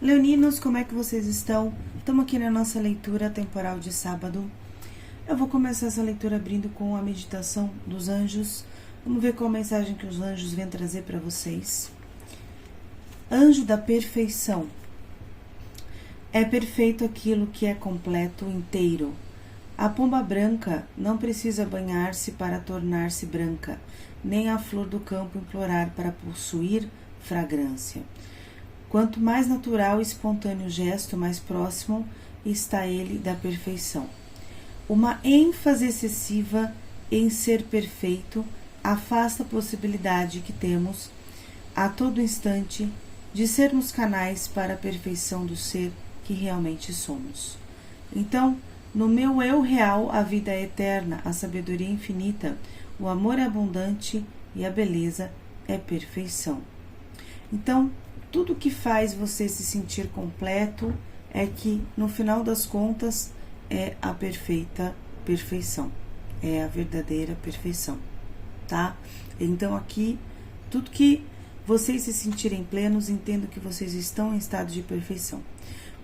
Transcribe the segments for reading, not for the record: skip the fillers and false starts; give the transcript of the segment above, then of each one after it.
Leoninos, como é que vocês estão? Estamos aqui na nossa leitura temporal de sábado. Eu vou começar essa leitura abrindo com a meditação dos anjos. Vamos ver qual a mensagem que os anjos vêm trazer para vocês. Anjo da perfeição. É perfeito aquilo que é completo, inteiro. A pomba branca não precisa banhar-se para tornar-se branca, nem a flor do campo implorar para possuir fragrância. Quanto mais natural e espontâneo o gesto, mais próximo está ele da perfeição. Uma ênfase excessiva em ser perfeito afasta a possibilidade que temos, a todo instante, de sermos canais para a perfeição do ser que realmente somos. Então, no meu eu real, a vida é eterna, a sabedoria é infinita, o amor é abundante e a beleza é perfeição. Então, tudo que faz você se sentir completo é que, no final das contas, é a perfeita perfeição. É a verdadeira perfeição, tá? Então, aqui, tudo que vocês se sentirem plenos, entendo que vocês estão em estado de perfeição.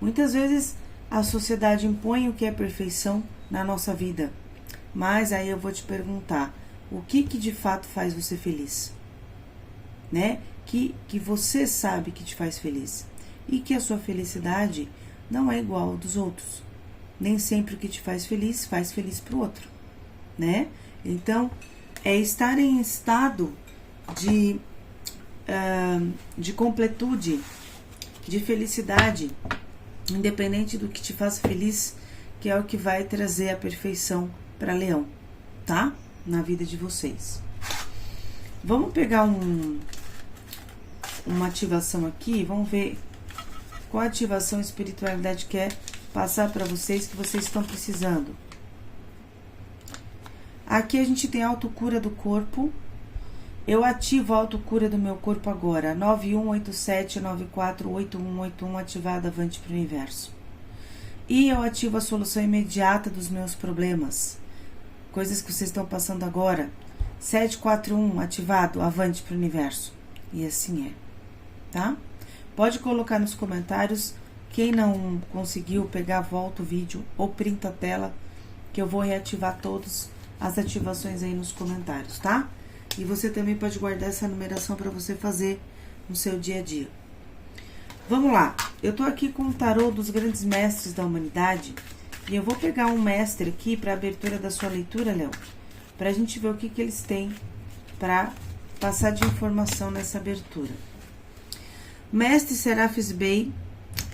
Muitas vezes, a sociedade impõe o que é perfeição na nossa vida. Mas aí eu vou te perguntar, o que de fato faz você feliz? Né? Que você sabe que te faz feliz. E que a sua felicidade não é igual ao dos outros. Nem sempre o que te faz feliz para o outro. Né? Então, é estar em estado de completude, de felicidade, independente do que te faça feliz, que é o que vai trazer a perfeição para Leão, tá? Na vida de vocês. Vamos pegar uma ativação aqui, vamos ver qual ativação a espiritualidade quer passar para vocês que vocês estão precisando. Aqui a gente tem a autocura do corpo. Eu ativo a autocura do meu corpo agora. 9187948181 ativada avante para o universo. E eu ativo a solução imediata dos meus problemas. Coisas que vocês estão passando agora. 741 ativado avante para o universo. E assim é. Tá? Pode colocar nos comentários. Quem não conseguiu pegar, volta o vídeo ou printa a tela, que eu vou reativar todas as ativações aí nos comentários, tá? E você também pode guardar essa numeração para você fazer no seu dia a dia. Vamos lá. Eu tô aqui com o tarô dos grandes mestres da humanidade. E eu vou pegar um mestre aqui para abertura da sua leitura, Leão. Pra gente ver o que eles têm para passar de informação nessa abertura. Mestre Serafis Bey,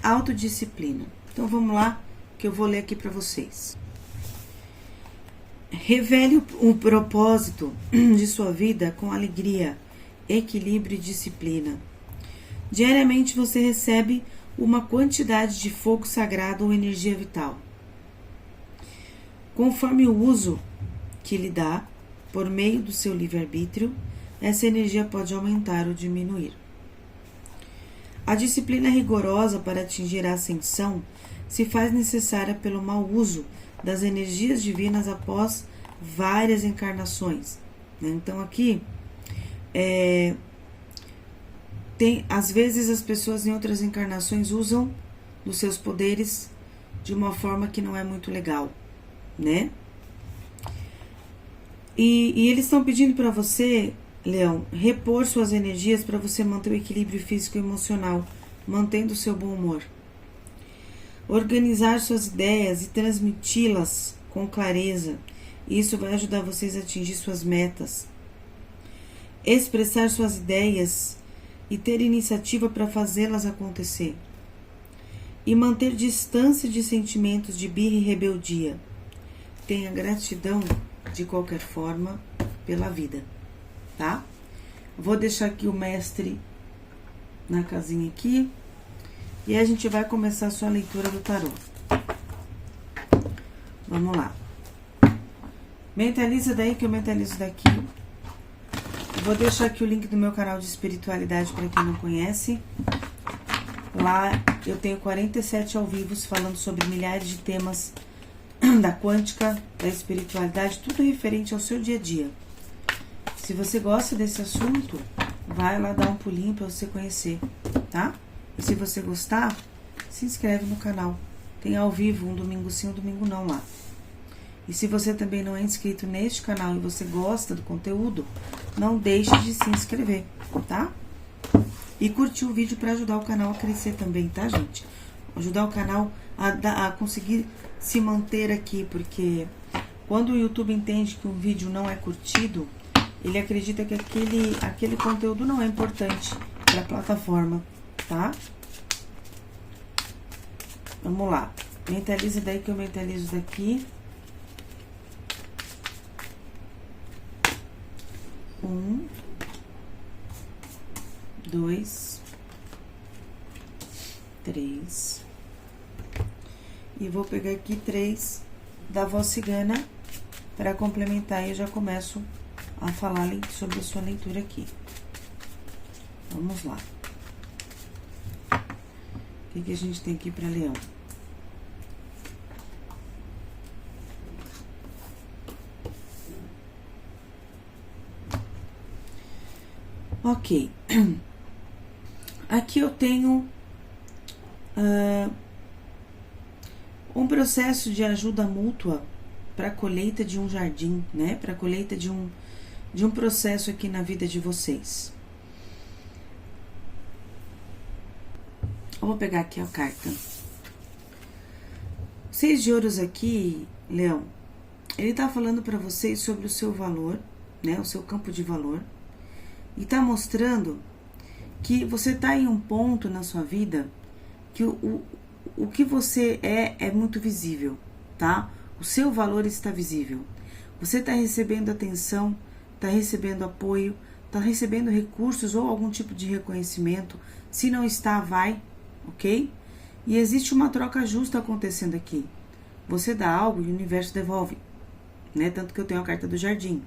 autodisciplina. Então vamos lá, que eu vou ler aqui para vocês. Revele o propósito de sua vida com alegria, equilíbrio e disciplina. Diariamente você recebe uma quantidade de fogo sagrado ou energia vital. Conforme o uso que lhe dá, por meio do seu livre-arbítrio, essa energia pode aumentar ou diminuir. A disciplina rigorosa para atingir a ascensão se faz necessária pelo mau uso das energias divinas após várias encarnações. Então aqui às vezes as pessoas em outras encarnações usam dos seus poderes de uma forma que não é muito legal, né? E eles estão pedindo para você, Leão, repor suas energias para você manter o equilíbrio físico e emocional, mantendo o seu bom humor. Organizar suas ideias e transmiti-las com clareza. Isso vai ajudar vocês a atingir suas metas. Expressar suas ideias e ter iniciativa para fazê-las acontecer. E manter distância de sentimentos de birra e rebeldia. Tenha gratidão, de qualquer forma, pela vida, tá? Vou deixar aqui o mestre na casinha aqui. E a gente vai começar a sua leitura do tarô. Vamos lá. Mentaliza daí que eu mentalizo daqui. Vou deixar aqui o link do meu canal de espiritualidade para quem não conhece. Lá eu tenho 47 ao vivo falando sobre milhares de temas da quântica, da espiritualidade, tudo referente ao seu dia a dia. Se você gosta desse assunto, vai lá dar um pulinho para você conhecer, tá? E se você gostar, se inscreve no canal. Tem ao vivo, um domingo sim, um domingo não lá. E se você também não é inscrito neste canal e você gosta do conteúdo, não deixe de se inscrever, tá? E curtir o vídeo para ajudar o canal a crescer também, tá, gente? Ajudar o canal a conseguir se manter aqui, porque quando o YouTube entende que um vídeo não é curtido, ele acredita que aquele conteúdo não é importante para a plataforma, tá? Vamos lá. Mentaliza daí que eu mentalizo daqui. 1, 2, 3. E vou pegar aqui 3 da voz cigana para complementar e eu já começo a falar sobre a sua leitura aqui. Vamos lá. O que a gente tem aqui para Leão? Ok. Aqui eu tenho um processo de ajuda mútua para a colheita de um jardim, né? Para a colheita de um processo aqui na vida de vocês. Eu vou pegar aqui a carta. 6 de ouros aqui, Leão. Ele tá falando para vocês sobre o seu valor, né? O seu campo de valor. E tá mostrando que você tá em um ponto na sua vida que o que você é muito visível, tá? O seu valor está visível. Você tá recebendo atenção, tá recebendo apoio, tá recebendo recursos ou algum tipo de reconhecimento. Se não está, vai, ok? E existe uma troca justa acontecendo aqui. Você dá algo e o universo devolve, né? Tanto que eu tenho a carta do jardim.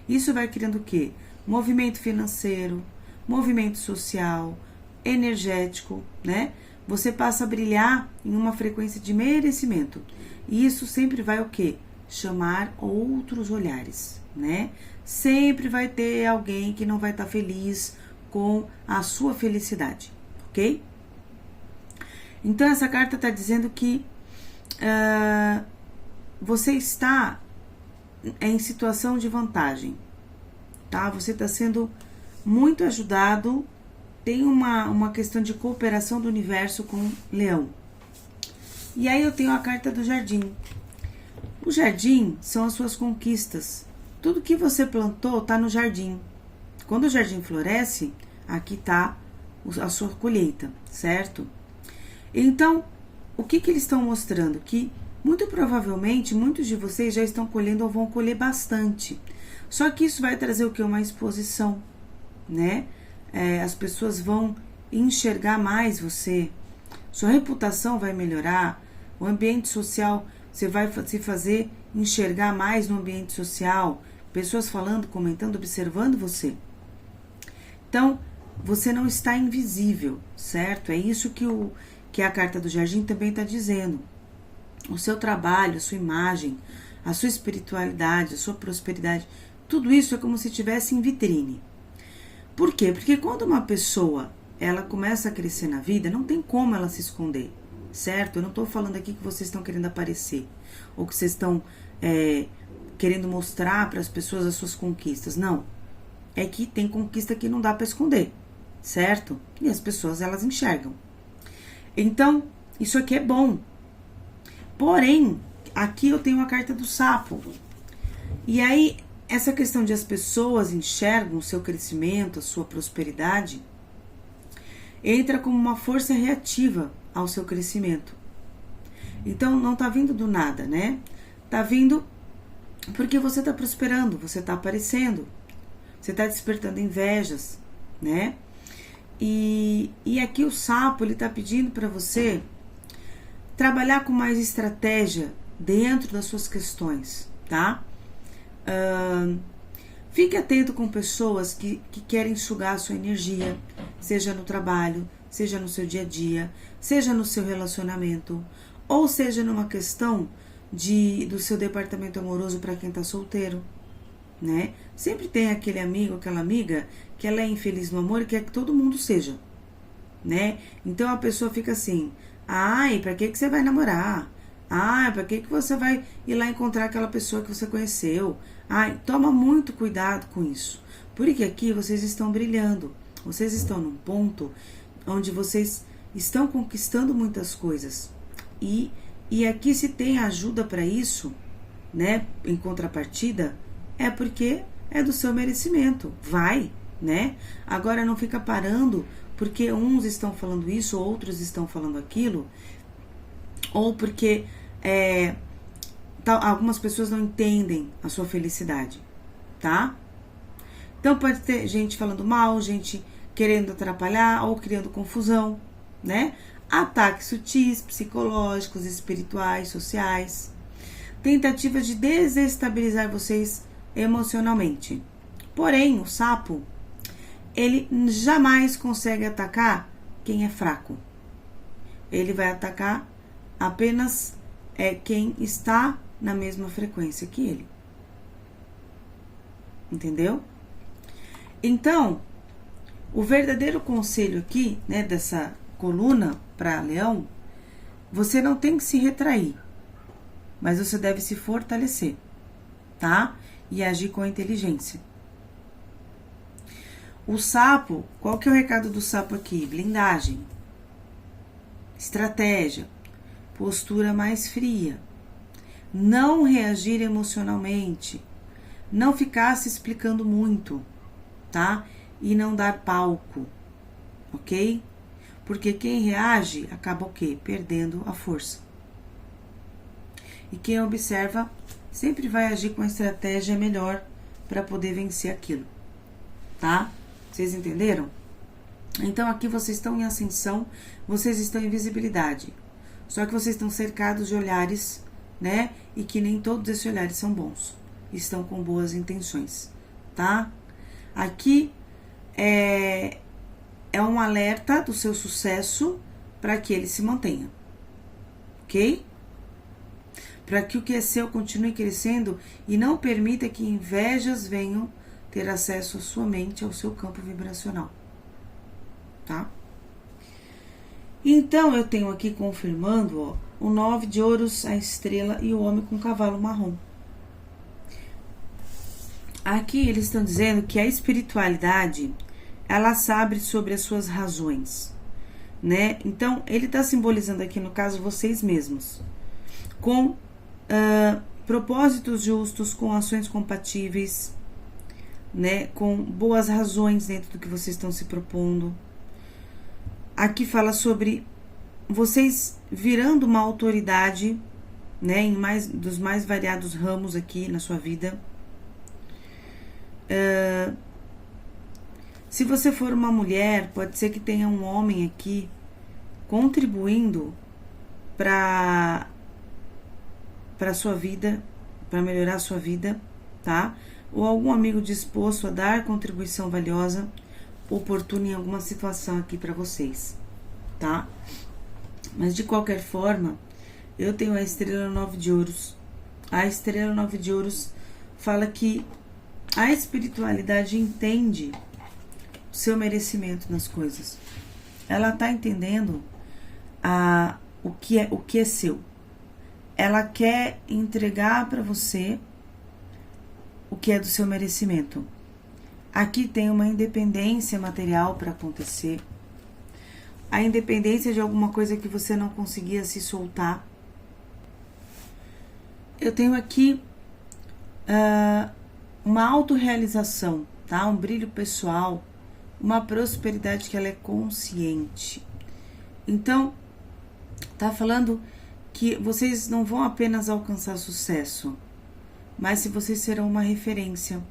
Isso vai criando o quê? Movimento financeiro, movimento social, energético, né? Você passa a brilhar em uma frequência de merecimento. E isso sempre vai o quê? Chamar outros olhares, né? Sempre vai ter alguém que não vai estar feliz com a sua felicidade, ok? Então, essa carta está dizendo que você está em situação de vantagem, tá? Você está sendo muito ajudado, tem uma questão de cooperação do universo com Leão. E aí eu tenho a carta do jardim. O jardim são as suas conquistas. Tudo que você plantou está no jardim. Quando o jardim floresce, aqui está a sua colheita, certo? Então, o que eles estão mostrando? Que muito provavelmente muitos de vocês já estão colhendo ou vão colher bastante. Só que isso vai trazer o que? Uma exposição, né? As pessoas vão enxergar mais você. Sua reputação vai melhorar. O ambiente social, você vai se fazer enxergar mais no ambiente social. Pessoas falando, comentando, observando você. Então, você não está invisível, certo? É isso que a carta do jardim também está dizendo. O seu trabalho, a sua imagem, a sua espiritualidade, a sua prosperidade, tudo isso é como se estivesse em vitrine. Por quê? Porque quando uma pessoa ela começa a crescer na vida, não tem como ela se esconder, certo? Eu não estou falando aqui que vocês estão querendo aparecer, ou que vocês estão querendo mostrar para as pessoas as suas conquistas, não. É que tem conquista que não dá para esconder, certo? E as pessoas, elas enxergam. Então, isso aqui é bom. Porém, aqui eu tenho a carta do sapo. E aí, essa questão de as pessoas enxergam o seu crescimento, a sua prosperidade, entra como uma força reativa ao seu crescimento. Então, não tá vindo do nada, né? Tá vindo porque você tá prosperando, você tá aparecendo, você tá despertando invejas, né? E aqui o sapo, ele tá pedindo para você trabalhar com mais estratégia dentro das suas questões, tá? Fique atento com pessoas que querem sugar a sua energia, seja no trabalho, seja no seu dia a dia, seja no seu relacionamento, ou seja numa questão do seu departamento amoroso para quem tá solteiro, né? Sempre tem aquele amigo, aquela amiga que ela é infeliz no amor e quer que todo mundo seja, né? Então a pessoa fica assim, Ai, pra que você vai namorar? Ai, pra que você vai ir lá encontrar aquela pessoa que você conheceu? Ai, toma muito cuidado com isso. Porque aqui vocês estão brilhando. Vocês estão num ponto onde vocês estão conquistando muitas coisas. E aqui se tem ajuda para isso, né? Em contrapartida, é porque é do seu merecimento. Vai, né? Agora não fica parando porque uns estão falando isso, outros estão falando aquilo, ou porque algumas pessoas não entendem a sua felicidade, tá? Então pode ter gente falando mal, gente querendo atrapalhar ou criando confusão, né? Ataques sutis, psicológicos, espirituais, sociais. Tentativas de desestabilizar vocês emocionalmente. Porém, o sapo, ele jamais consegue atacar quem é fraco. Ele vai atacar apenas quem está na mesma frequência que ele. Entendeu? Então, o verdadeiro conselho aqui, né, dessa coluna para Leão, você não tem que se retrair, mas você deve se fortalecer, tá? E agir com inteligência. O sapo, qual que é o recado do sapo aqui? Blindagem, estratégia, postura mais fria, não reagir emocionalmente, não ficar se explicando muito, tá? E não dar palco, ok? Porque quem reage acaba o quê? Perdendo a força. E quem observa sempre vai agir com a estratégia melhor para poder vencer aquilo, tá? Vocês entenderam? Então aqui vocês estão em ascensão, vocês estão em visibilidade. Só que vocês estão cercados de olhares, né? E que nem todos esses olhares são bons. Estão com boas intenções, tá? Aqui é um alerta do seu sucesso para que ele se mantenha, ok? Para que o que é seu continue crescendo e não permita que invejas venham ter acesso à sua mente, ao seu campo vibracional, tá? Então, eu tenho aqui confirmando, ó, o 9 de ouros, a estrela e o homem com cavalo marrom. Aqui eles estão dizendo que a espiritualidade, ela sabe sobre as suas razões, né? Então, ele está simbolizando aqui, no caso, vocês mesmos, com propósitos justos, com ações compatíveis, né? Com boas razões dentro do que vocês estão se propondo. Aqui fala sobre vocês virando uma autoridade, né? Em dos mais variados ramos aqui na sua vida. Se você for uma mulher, pode ser que tenha um homem aqui contribuindo para sua vida, para melhorar a sua vida, tá? Ou algum amigo disposto a dar contribuição valiosa, oportuna em alguma situação aqui para vocês, tá? Mas de qualquer forma, eu tenho a estrela 9 de ouros. A estrela 9 de ouros fala que a espiritualidade entende o seu merecimento nas coisas. Ela tá entendendo o que é seu. Ela quer entregar para você o que é do seu merecimento. Aqui tem uma independência material para acontecer. A independência de alguma coisa que você não conseguia se soltar. Eu tenho aqui uma autorrealização, tá? Um brilho pessoal, uma prosperidade que ela é consciente. Então, tá falando que vocês não vão apenas alcançar sucesso, mas se vocês serão uma referência,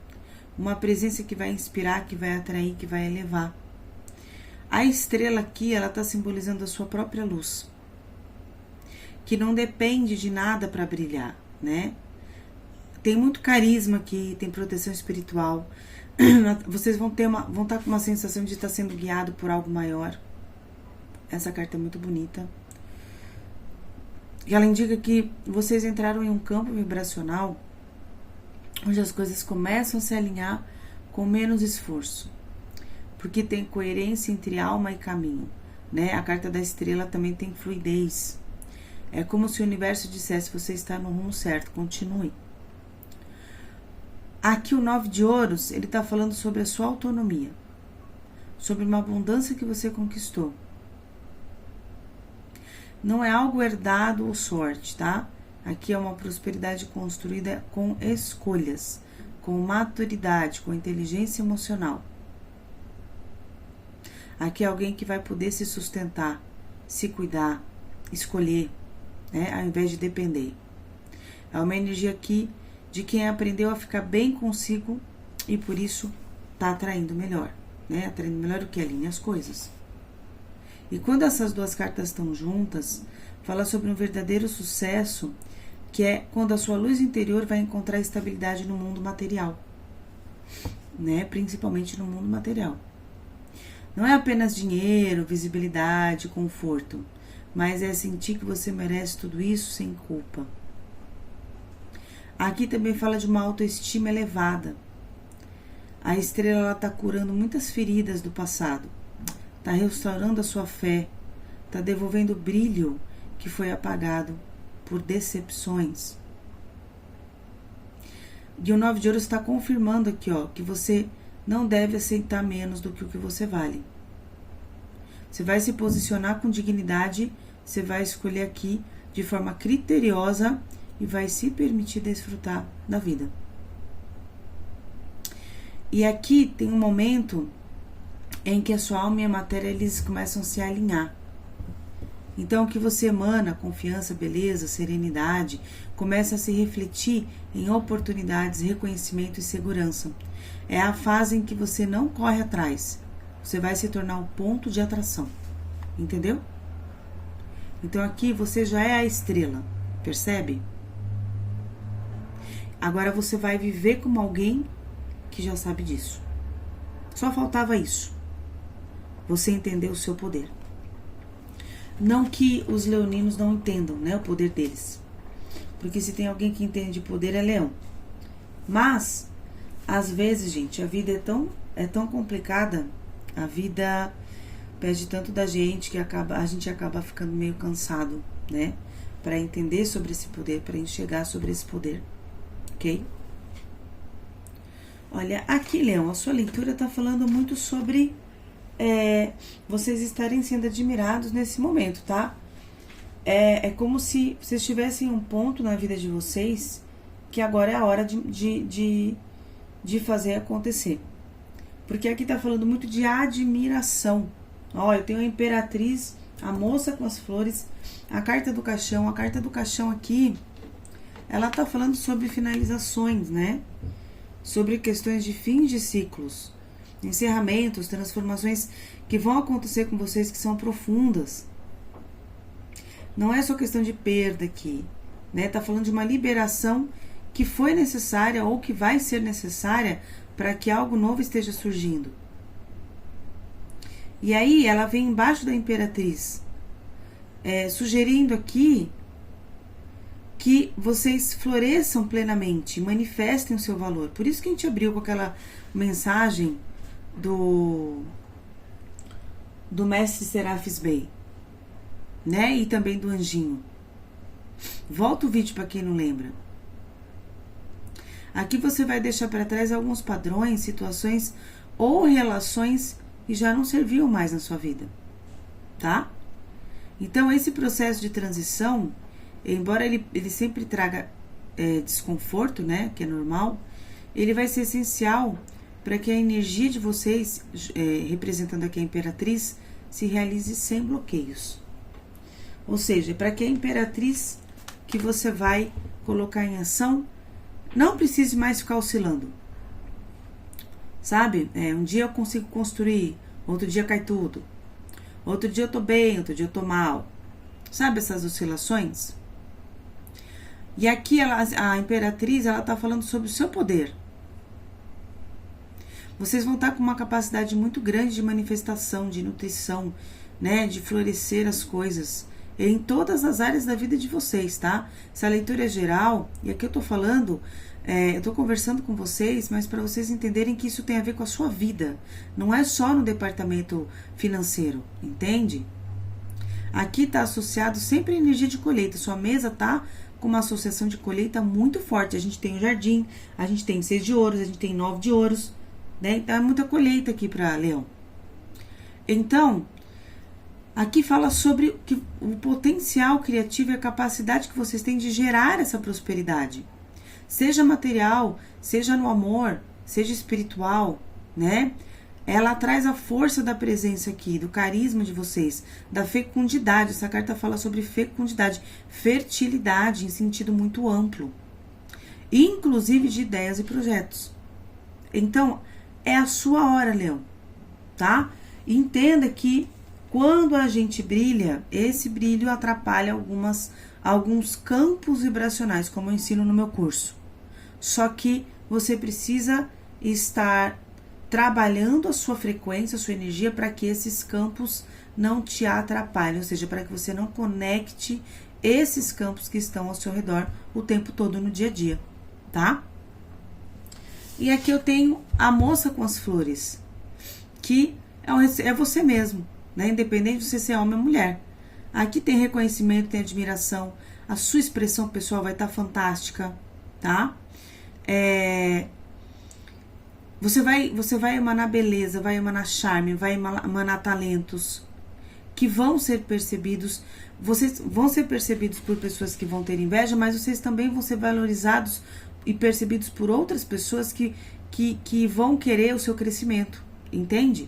uma presença que vai inspirar, que vai atrair, que vai elevar. A estrela aqui, ela está simbolizando a sua própria luz, que não depende de nada para brilhar, né? Tem muito carisma aqui, tem proteção espiritual. Vocês vão estar com uma sensação de estar sendo guiado por algo maior. Essa carta é muito bonita. E ela indica que vocês entraram em um campo vibracional onde as coisas começam a se alinhar com menos esforço, porque tem coerência entre alma e caminho. né? A carta da estrela também tem fluidez. É como se o universo dissesse, você está no rumo certo, continue. Aqui o 9 de ouros, ele está falando sobre a sua autonomia, sobre uma abundância que você conquistou. Não é algo herdado ou sorte, tá? Aqui é uma prosperidade construída com escolhas, com maturidade, com inteligência emocional. Aqui é alguém que vai poder se sustentar, se cuidar, escolher, né? Ao invés de depender. É uma energia aqui de quem aprendeu a ficar bem consigo e por isso tá atraindo melhor, né? Atraindo melhor o que alinha as coisas. E quando essas duas cartas estão juntas, fala sobre um verdadeiro sucesso, que é quando a sua luz interior vai encontrar estabilidade no mundo material, né? Principalmente no mundo material. Não é apenas dinheiro, visibilidade, conforto, mas é sentir que você merece tudo isso sem culpa. Aqui também fala de uma autoestima elevada. A estrela está curando muitas feridas do passado. Está restaurando a sua fé. Está devolvendo o brilho que foi apagado por decepções. E o 9 de ouros está confirmando aqui, ó, que você não deve aceitar menos do que o que você vale. Você vai se posicionar com dignidade, você vai escolher aqui de forma criteriosa e vai se permitir desfrutar da vida. E aqui tem um momento em que a sua alma e a matéria eles começam a se alinhar. Então o que você emana, confiança, beleza, serenidade, começa a se refletir em oportunidades, reconhecimento e segurança. É a fase em que você não corre atrás. Você vai se tornar o ponto de atração. Entendeu? Então aqui você já é a estrela. Percebe? Agora você vai viver como alguém que já sabe disso. Só faltava isso. Você entender o seu poder. Não que os leoninos não entendam, né, o poder deles. Porque se tem alguém que entende de poder é leão. Mas, às vezes, gente, a vida é tão complicada. A vida pede tanto da gente que a gente acaba ficando meio cansado, né? Para entender sobre esse poder, para enxergar sobre esse poder. Ok? Olha, aqui, Leão, a sua leitura está falando muito sobre vocês estarem sendo admirados nesse momento, tá? É como se vocês tivessem um ponto na vida de vocês que agora é a hora de fazer acontecer. Porque aqui tá falando muito de admiração. Ó, eu tenho a Imperatriz, a Moça com as Flores, a Carta do Caixão. A Carta do Caixão aqui, ela tá falando sobre finalizações, né? Sobre questões de fins de ciclos, encerramentos, transformações que vão acontecer com vocês que são profundas. Não é só questão de perda aqui, né? Tá falando de uma liberação que foi necessária ou que vai ser necessária para que algo novo esteja surgindo. E aí ela vem embaixo da Imperatriz, sugerindo aqui que vocês floresçam plenamente, manifestem o seu valor. Por isso que a gente abriu com aquela mensagem do mestre Serafis Bey, né? E também do anjinho. Volta o vídeo para quem não lembra. Aqui você vai deixar para trás alguns padrões, situações ou relações que já não serviam mais na sua vida, tá? Então esse processo de transição, embora ele sempre traga desconforto, né, que é normal, ele vai ser essencial para que a energia de vocês, representando aqui a Imperatriz, se realize sem bloqueios. Ou seja, para que a Imperatriz que você vai colocar em ação não precise mais ficar oscilando. Sabe? Um dia eu consigo construir, outro dia cai tudo. Outro dia eu tô bem, outro dia eu tô mal. Sabe essas oscilações? E aqui a Imperatriz, ela tá falando sobre o seu poder. Vocês vão estar com uma capacidade muito grande de manifestação, de nutrição, né? De florescer as coisas em todas as áreas da vida de vocês, tá? Essa leitura é geral, e aqui eu tô falando, eu tô conversando com vocês, mas para vocês entenderem que isso tem a ver com a sua vida. Não é só no departamento financeiro, entende? Aqui tá associado sempre a energia de colheita. Sua mesa tá com uma associação de colheita muito forte. A gente tem o jardim, a gente tem 6 de ouros, a gente tem 9 de ouros, né? Então é muita colheita aqui para Leão. Então, aqui fala sobre o potencial criativo e a capacidade que vocês têm de gerar essa prosperidade. Seja material, seja no amor, seja espiritual, né? Ela traz a força da presença aqui, do carisma de vocês, da fecundidade. Essa carta fala sobre fecundidade, fertilidade em sentido muito amplo, inclusive de ideias e projetos. Então, é a sua hora, Leão, tá? Entenda que quando a gente brilha, esse brilho atrapalha alguns campos vibracionais, como eu ensino no meu curso. Só que você precisa estar trabalhando a sua frequência, a sua energia, para que esses campos não te atrapalhem, ou seja, para que você não conecte esses campos que estão ao seu redor o tempo todo no dia a dia, tá? E aqui eu tenho a moça com as flores, que é você mesmo, né? Independente de você ser homem ou mulher. Aqui tem reconhecimento, tem admiração, a sua expressão pessoal vai estar fantástica, tá? Você vai emanar beleza, vai emanar charme, vai emanar talentos que vão ser percebidos. Vocês vão ser percebidos por pessoas que vão ter inveja, mas vocês também vão ser valorizados e percebidos por outras pessoas que vão querer o seu crescimento, entende?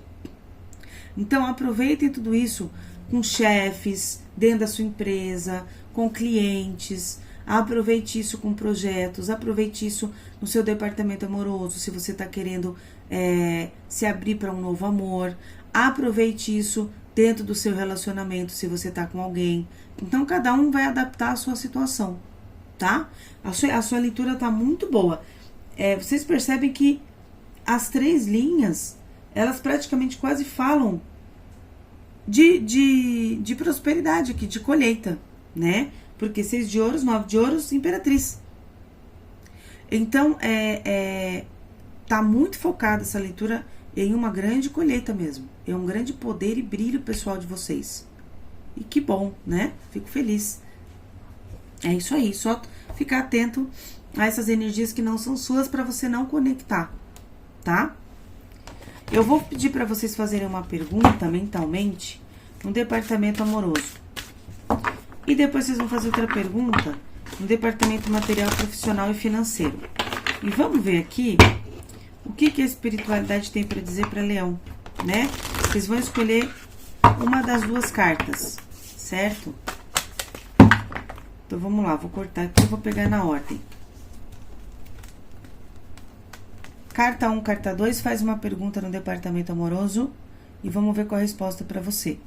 Então aproveitem tudo isso com chefes, dentro da sua empresa, com clientes. Aproveite isso com projetos, aproveite isso no seu departamento amoroso, se você está querendo se abrir para um novo amor. Aproveite isso dentro do seu relacionamento, se você está com alguém. Então, cada um vai adaptar a sua situação, tá? A sua leitura está muito boa. Vocês percebem que as 3 linhas, elas praticamente quase falam de prosperidade aqui, de colheita, né? Porque 6 de ouros, 9 de ouros, imperatriz. Então, tá muito focada essa leitura em uma grande colheita mesmo. É um grande poder e brilho pessoal de vocês. E que bom, né? Fico feliz. É isso aí, só ficar atento a essas energias que não são suas para você não conectar, tá? Eu vou pedir para vocês fazerem uma pergunta mentalmente no departamento amoroso. E depois vocês vão fazer outra pergunta no departamento material, profissional e financeiro. E vamos ver aqui o que a espiritualidade tem para dizer para Leão, né? Vocês vão escolher uma das 2 cartas, certo? Então vamos lá, vou cortar aqui e vou pegar na ordem. Carta 1, carta 2, faz uma pergunta no departamento amoroso e vamos ver qual a resposta para você.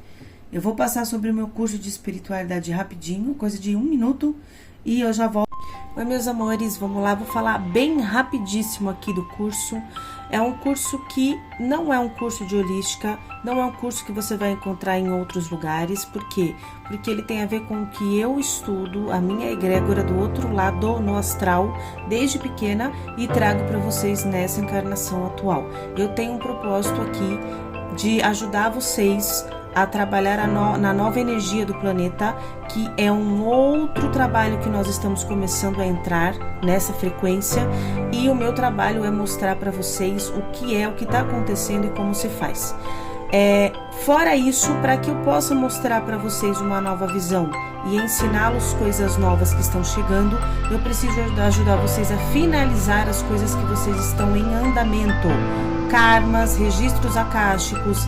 Eu vou passar sobre o meu curso de espiritualidade rapidinho, coisa de 1 minuto, e eu já volto. Oi, meus amores, vamos lá, vou falar bem rapidíssimo aqui do curso. É um curso que não é um curso de holística, não é um curso que você vai encontrar em outros lugares. Por quê? Porque ele tem a ver com o que eu estudo, a minha egrégora do outro lado, no astral, desde pequena, e trago para vocês nessa encarnação atual. Eu tenho um propósito aqui de ajudar vocês a trabalhar na nova energia do planeta, que é um outro trabalho que nós estamos começando a entrar nessa frequência, e o meu trabalho é mostrar para vocês o que está acontecendo e como se faz. Fora isso, para que eu possa mostrar para vocês uma nova visão e ensiná-los coisas novas que estão chegando, eu preciso ajudar vocês a finalizar as coisas que vocês estão em andamento. Karmas, registros akáshicos,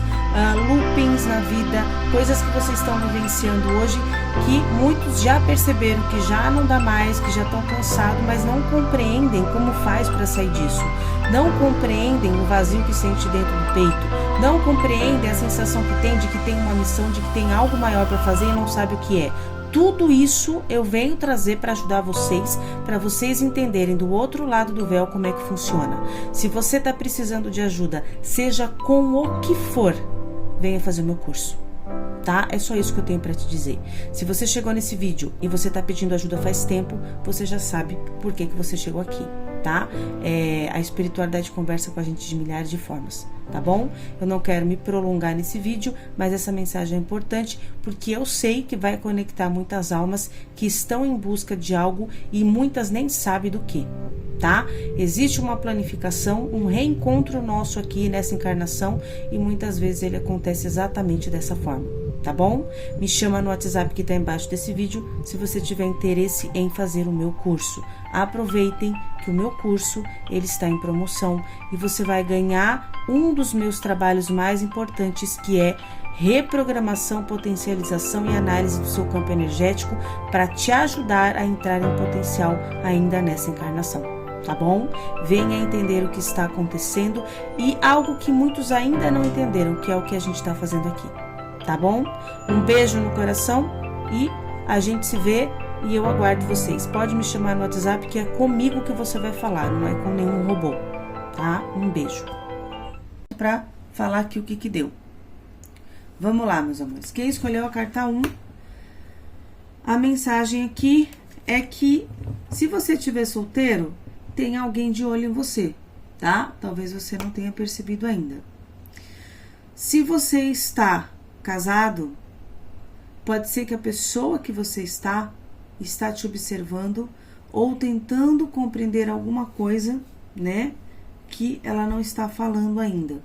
loopings na vida, coisas que vocês estão vivenciando hoje, que muitos já perceberam que já não dá mais, que já estão cansados, mas não compreendem como faz para sair disso. Não compreendem o vazio que sente dentro do peito. Não compreendem a sensação que tem de que tem uma missão, de que tem algo maior para fazer e não sabe o que é. Tudo isso eu venho trazer para ajudar vocês, para vocês entenderem do outro lado do véu como é que funciona. Se você está precisando de ajuda, seja com o que for, venha fazer o meu curso, tá? É só isso que eu tenho para te dizer. Se você chegou nesse vídeo e você está pedindo ajuda faz tempo, você já sabe por que você chegou aqui. tá? A espiritualidade conversa com a gente de milhares de formas, tá bom? Eu não quero me prolongar nesse vídeo, mas essa mensagem é importante porque eu sei que vai conectar muitas almas que estão em busca de algo e muitas nem sabem do que, tá? Existe uma planificação, um reencontro nosso aqui nessa encarnação e muitas vezes ele acontece exatamente dessa forma, tá bom? Me chama no WhatsApp que tá embaixo desse vídeo se você tiver interesse em fazer o meu curso. Aproveitem que o meu curso ele está em promoção e você vai ganhar um dos meus trabalhos mais importantes, que é reprogramação, potencialização e análise do seu campo energético para te ajudar a entrar em potencial ainda nessa encarnação, tá bom? Venha entender o que está acontecendo e algo que muitos ainda não entenderam, que é o que a gente está fazendo aqui, tá bom? Um beijo no coração e a gente se vê. E eu aguardo vocês. Pode me chamar no WhatsApp que é comigo que você vai falar, não é com nenhum robô, tá? Um beijo. Pra falar aqui o que deu. Vamos lá, meus amores. Quem escolheu a carta 1, a mensagem aqui é que se você estiver solteiro, tem alguém de olho em você, tá? Talvez você não tenha percebido ainda. Se você está casado, pode ser que a pessoa que você está te observando ou tentando compreender alguma coisa, né, que ela não está falando ainda.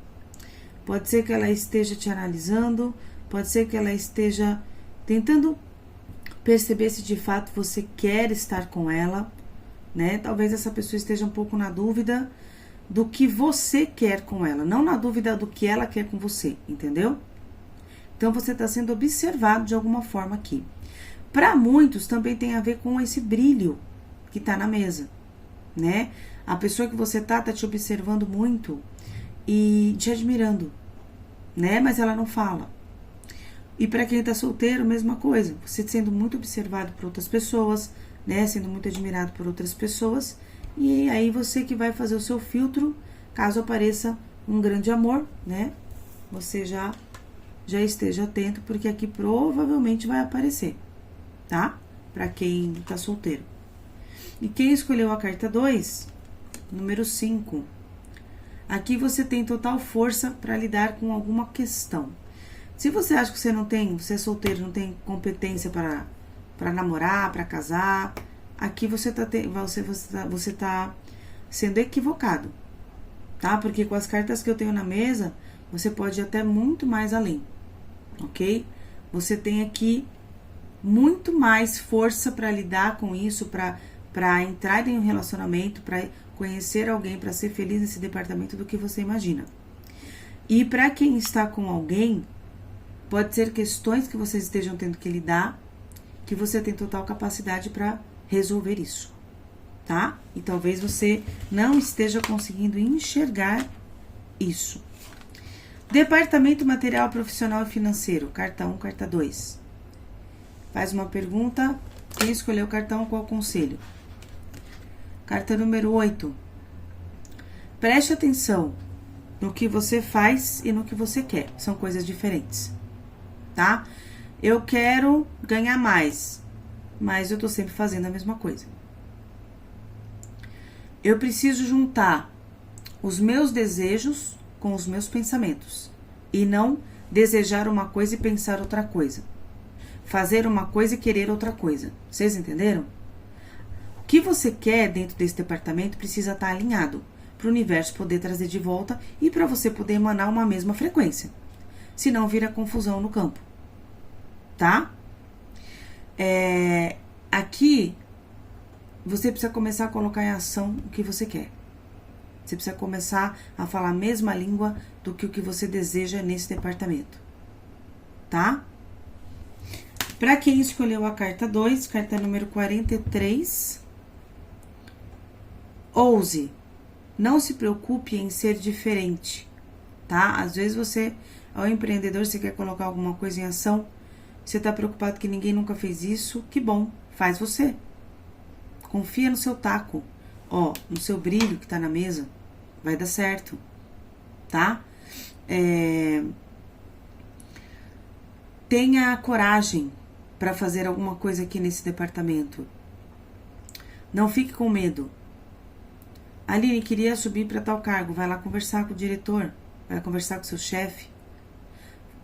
Pode ser que ela esteja te analisando, pode ser que ela esteja tentando perceber se de fato você quer estar com ela, né? Talvez essa pessoa esteja um pouco na dúvida do que você quer com ela, não na dúvida do que ela quer com você, entendeu? Então você está sendo observado de alguma forma aqui. Para muitos também tem a ver com esse brilho que tá na mesa, né? A pessoa que você tá te observando muito e te admirando, né? Mas ela não fala. E para quem tá solteiro, mesma coisa. Você sendo muito observado por outras pessoas, né? Sendo muito admirado por outras pessoas. E aí você que vai fazer o seu filtro, caso apareça um grande amor, né? Você já esteja atento, porque aqui provavelmente vai aparecer, tá? Pra quem tá solteiro. E quem escolheu a carta 2, número 5. Aqui você tem total força para lidar com alguma questão. Se você acha que você é solteiro, não tem competência para namorar, para casar, aqui você tá sendo equivocado, tá? Porque com as cartas que eu tenho na mesa, você pode ir até muito mais além, ok? Você tem aqui muito mais força para lidar com isso, para entrar em um relacionamento, para conhecer alguém, para ser feliz nesse departamento do que você imagina. E para quem está com alguém, pode ser questões que vocês estejam tendo que lidar, que você tem total capacidade para resolver isso, tá? E talvez você não esteja conseguindo enxergar isso. Departamento material, profissional e financeiro, carta 1, carta 2. Faz uma pergunta, quem escolheu o cartão, qual conselho? Carta número 8. Preste atenção no que você faz e no que você quer. São coisas diferentes, tá? Eu quero ganhar mais, mas eu tô sempre fazendo a mesma coisa. Eu preciso juntar os meus desejos com os meus pensamentos e não desejar uma coisa e pensar outra coisa. Fazer uma coisa e querer outra coisa. Vocês entenderam? O que você quer dentro desse departamento precisa estar alinhado para o universo poder trazer de volta e para você poder emanar uma mesma frequência. Senão vira confusão no campo. Tá? Aqui, você precisa começar a colocar em ação o que você quer. Você precisa começar a falar a mesma língua do que o que você deseja nesse departamento. Tá? Para quem escolheu a carta 2, carta número 43, ouse. Não se preocupe em ser diferente, tá? Às vezes você, ao empreendedor, você quer colocar alguma coisa em ação, você tá preocupado que ninguém nunca fez isso, que bom, faz você. Confia no seu taco, ó, no seu brilho que tá na mesa, vai dar certo, tá? Tenha coragem para fazer alguma coisa aqui nesse departamento. Não fique com medo. Aline, queria subir para tal cargo. Vai lá conversar com o diretor, vai conversar com o seu chefe.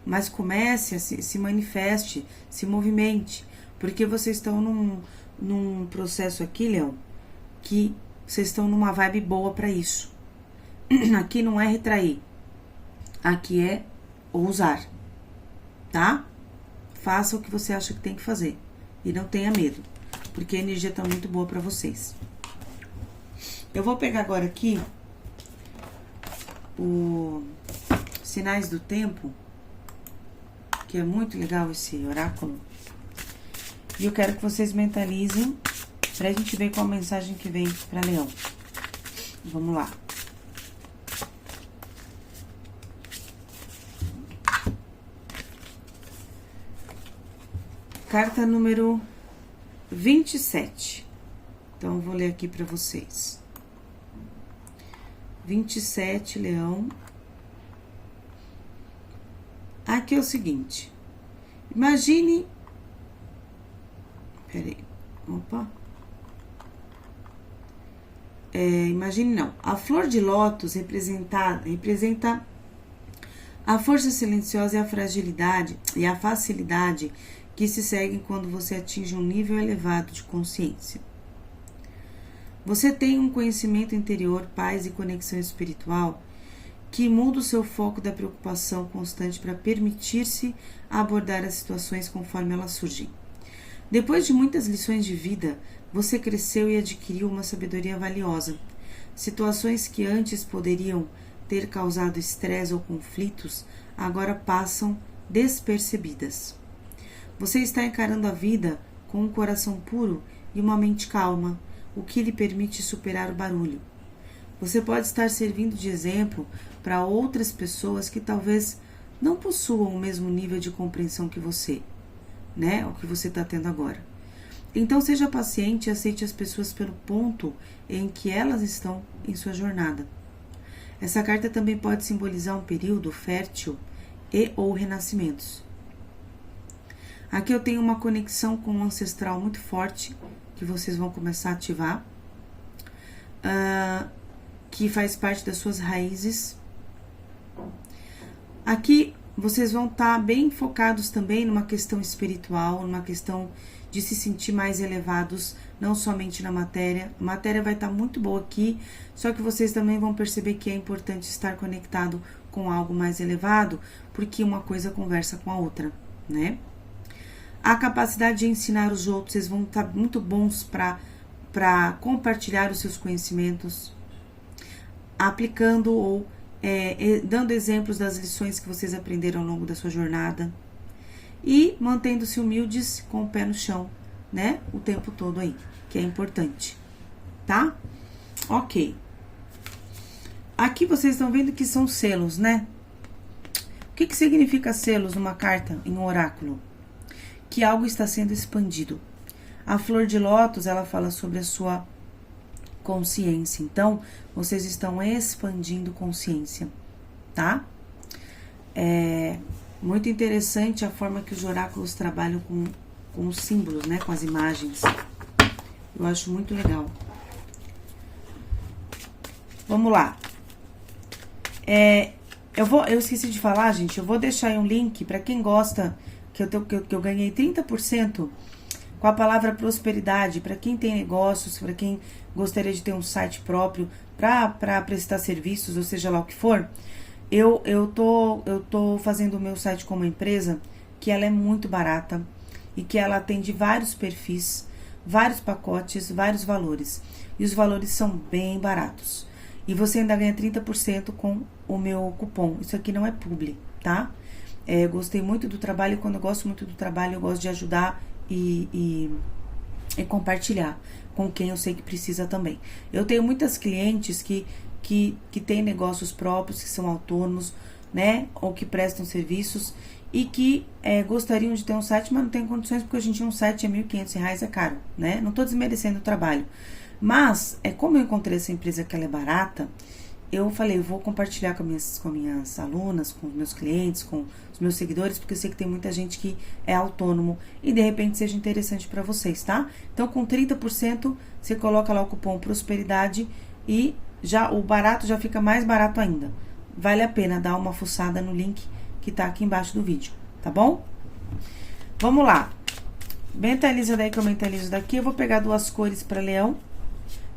Mas comece a se manifeste, se movimente. Porque vocês estão num processo aqui, Leão, que vocês estão numa vibe boa para isso. Aqui não é retrair. Aqui é ousar. Tá? Faça o que você acha que tem que fazer. E não tenha medo. Porque a energia tá muito boa para vocês. Eu vou pegar agora aqui o Sinais do Tempo, que é muito legal esse oráculo. E eu quero que vocês mentalizem pra gente ver qual a mensagem que vem pra Leão. Vamos lá. Carta número 27. Então, eu vou ler aqui pra vocês. 27, Leão. Aqui é o seguinte. Imagine... Peraí. Opa. Imagine não. A flor de lótus representa a força silenciosa e a fragilidade e a facilidade que se seguem quando você atinge um nível elevado de consciência. Você tem um conhecimento interior, paz e conexão espiritual que muda o seu foco da preocupação constante para permitir-se abordar as situações conforme elas surgem. Depois de muitas lições de vida, você cresceu e adquiriu uma sabedoria valiosa. Situações que antes poderiam ter causado estresse ou conflitos, agora passam despercebidas. Você está encarando a vida com um coração puro e uma mente calma, o que lhe permite superar o barulho. Você pode estar servindo de exemplo para outras pessoas que talvez não possuam o mesmo nível de compreensão que você, né? O que você está tendo agora. Então seja paciente e aceite as pessoas pelo ponto em que elas estão em sua jornada. Essa carta também pode simbolizar um período fértil e ou renascimentos. Aqui eu tenho uma conexão com o ancestral muito forte, que vocês vão começar a ativar, que faz parte das suas raízes. Aqui vocês vão estar bem focados também numa questão espiritual, numa questão de se sentir mais elevados, não somente na matéria. A matéria vai estar muito boa aqui, só que vocês também vão perceber que é importante estar conectado com algo mais elevado, porque uma coisa conversa com a outra, né? A capacidade de ensinar os outros, vocês vão estar muito bons para compartilhar os seus conhecimentos, aplicando ou dando exemplos das lições que vocês aprenderam ao longo da sua jornada e mantendo-se humildes com o pé no chão, né? O tempo todo aí, que é importante, tá? Ok. Aqui vocês estão vendo que são selos, né? O que significa selos numa carta, em um oráculo? Que algo está sendo expandido. A flor de lótus, ela fala sobre a sua consciência. Então, vocês estão expandindo consciência, tá? É muito interessante a forma que os oráculos trabalham com os símbolos, né? Com as imagens. Eu acho muito legal. Vamos lá. Eu esqueci de falar, gente. Eu vou deixar aí um link para quem gosta, que eu ganhei 30% com a palavra prosperidade, para quem tem negócios, para quem gostaria de ter um site próprio para prestar serviços, ou seja lá o que for. Eu tô fazendo o meu site como empresa, que ela é muito barata e que ela atende vários perfis, vários pacotes, vários valores. E os valores são bem baratos. E você ainda ganha 30% com o meu cupom. Isso aqui não é publi, tá? Gostei muito do trabalho, e quando eu gosto muito do trabalho, eu gosto de ajudar e compartilhar com quem eu sei que precisa também. Eu tenho muitas clientes que têm negócios próprios, que são autônomos, né, ou que prestam serviços e que gostariam de ter um site, mas não tem condições, porque hoje em dia um site é R$1.500, é caro, né? Não tô desmerecendo o trabalho, mas como eu encontrei essa empresa que ela é barata, eu falei, eu vou compartilhar com minhas alunas, com os meus clientes, com os meus seguidores, porque eu sei que tem muita gente que é autônomo e de repente seja interessante para vocês, tá? Então, com 30%, você coloca lá o cupom prosperidade e já o barato já fica mais barato ainda. Vale a pena dar uma fuçada no link que tá aqui embaixo do vídeo, tá bom? Vamos lá. Mentaliza daí que eu mentalizo daqui. Eu vou pegar 2 cores para leão.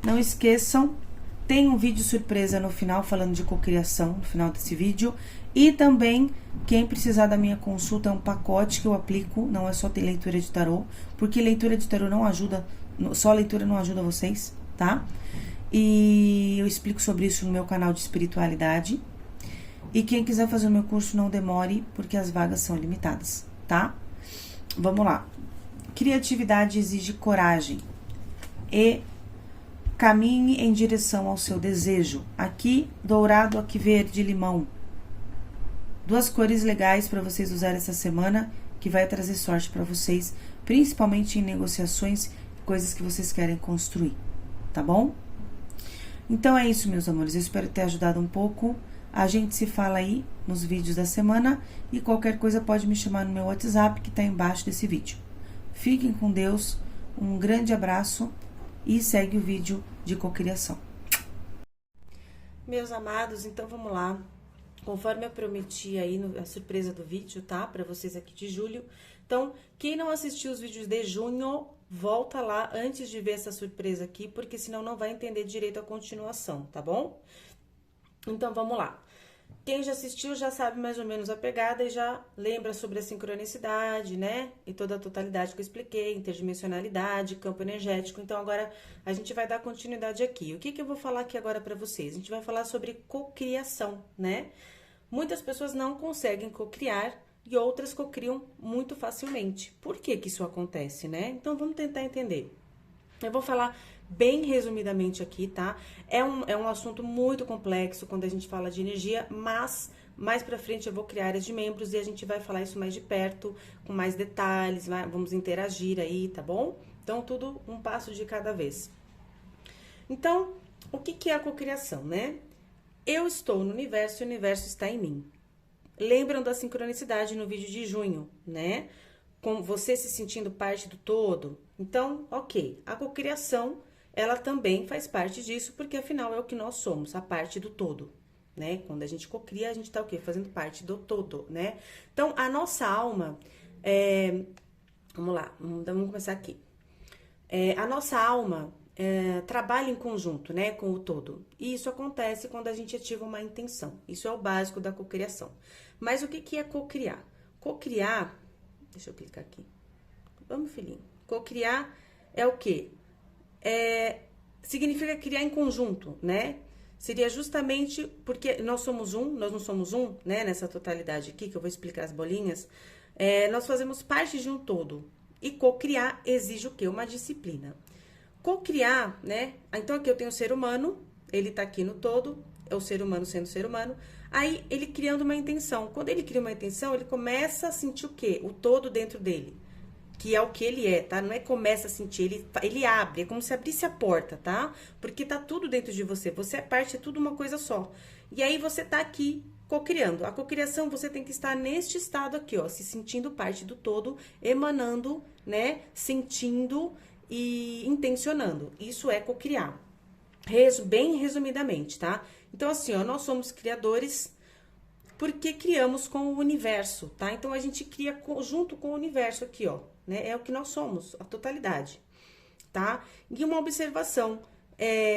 Não esqueçam, tem um vídeo surpresa no final, falando de cocriação, no final desse vídeo. E também, quem precisar da minha consulta, é um pacote que eu aplico, não é só ter leitura de tarô, porque leitura de tarô não ajuda, só leitura não ajuda vocês, tá? E eu explico sobre isso no meu canal de espiritualidade. E quem quiser fazer o meu curso, não demore, porque as vagas são limitadas, tá? Vamos lá. Criatividade exige coragem e caminhe em direção ao seu desejo. Aqui, dourado, aqui verde, limão. 2 cores legais para vocês usarem essa semana, que vai trazer sorte para vocês, principalmente em negociações, coisas que vocês querem construir, tá bom? Então é isso, meus amores. Eu espero ter ajudado um pouco. A gente se fala aí nos vídeos da semana e qualquer coisa pode me chamar no meu WhatsApp, que tá embaixo desse vídeo. Fiquem com Deus, um grande abraço e segue o vídeo de cocriação. Meus amados, então vamos lá. Conforme eu prometi aí a surpresa do vídeo, tá? Para vocês aqui de julho. Então, quem não assistiu os vídeos de junho, volta lá antes de ver essa surpresa aqui, porque senão não vai entender direito a continuação, tá bom? Então, vamos lá. Quem já assistiu já sabe mais ou menos a pegada e já lembra sobre a sincronicidade, né? E toda a totalidade que eu expliquei, interdimensionalidade, campo energético. Então, agora a gente vai dar continuidade aqui. O que que eu vou falar aqui agora para vocês? A gente vai falar sobre cocriação, né? Muitas pessoas não conseguem cocriar e outras cocriam muito facilmente. Por que que isso acontece, né? Então, vamos tentar entender. Eu vou falar bem resumidamente aqui, tá? É um assunto muito complexo quando a gente fala de energia, mas mais pra frente eu vou criar áreas de membros e a gente vai falar isso mais de perto, com mais detalhes, vamos interagir aí, tá bom? Então, tudo um passo de cada vez. Então, o que que é a cocriação, né? Eu estou no universo e o universo está em mim. Lembram da sincronicidade no vídeo de junho, né? Com você se sentindo parte do todo. Então, ok, a cocriação, ela também faz parte disso, porque afinal é o que nós somos, a parte do todo, né? Quando a gente cocria, a gente tá o quê? Fazendo parte do todo, né? Então, a nossa alma, vamos lá, vamos começar aqui. A nossa alma trabalha em conjunto, né, com o todo. E isso acontece quando a gente ativa uma intenção. Isso é o básico da cocriação. Mas o que que é cocriar? Cocriar, deixa eu clicar aqui. Vamos, filhinho. Cocriar é o quê? Significa criar em conjunto, né? Seria justamente porque nós somos um, nós não somos um, né? Nessa totalidade aqui, que eu vou explicar as bolinhas. Nós fazemos parte de um todo. E cocriar exige o quê? Uma disciplina. Cocriar, né? Então aqui eu tenho o ser humano, ele tá aqui no todo, é o ser humano sendo ser humano. Aí ele criando uma intenção. Quando ele cria uma intenção, ele começa a sentir o quê? O todo dentro dele. Que é o que ele é, tá? Não é começa a sentir, ele abre, é como se abrisse a porta, tá? Porque tá tudo dentro de você, você é parte, é tudo uma coisa só. E aí você tá aqui cocriando. A cocriação, você tem que estar neste estado aqui, ó, se sentindo parte do todo, emanando, né? Sentindo e intencionando. Isso é cocriar. Bem resumidamente, tá? Então, assim, ó, nós somos criadores porque criamos com o universo, tá? Então, a gente cria junto com o universo aqui, ó, né? É o que nós somos, a totalidade, tá? E uma observação,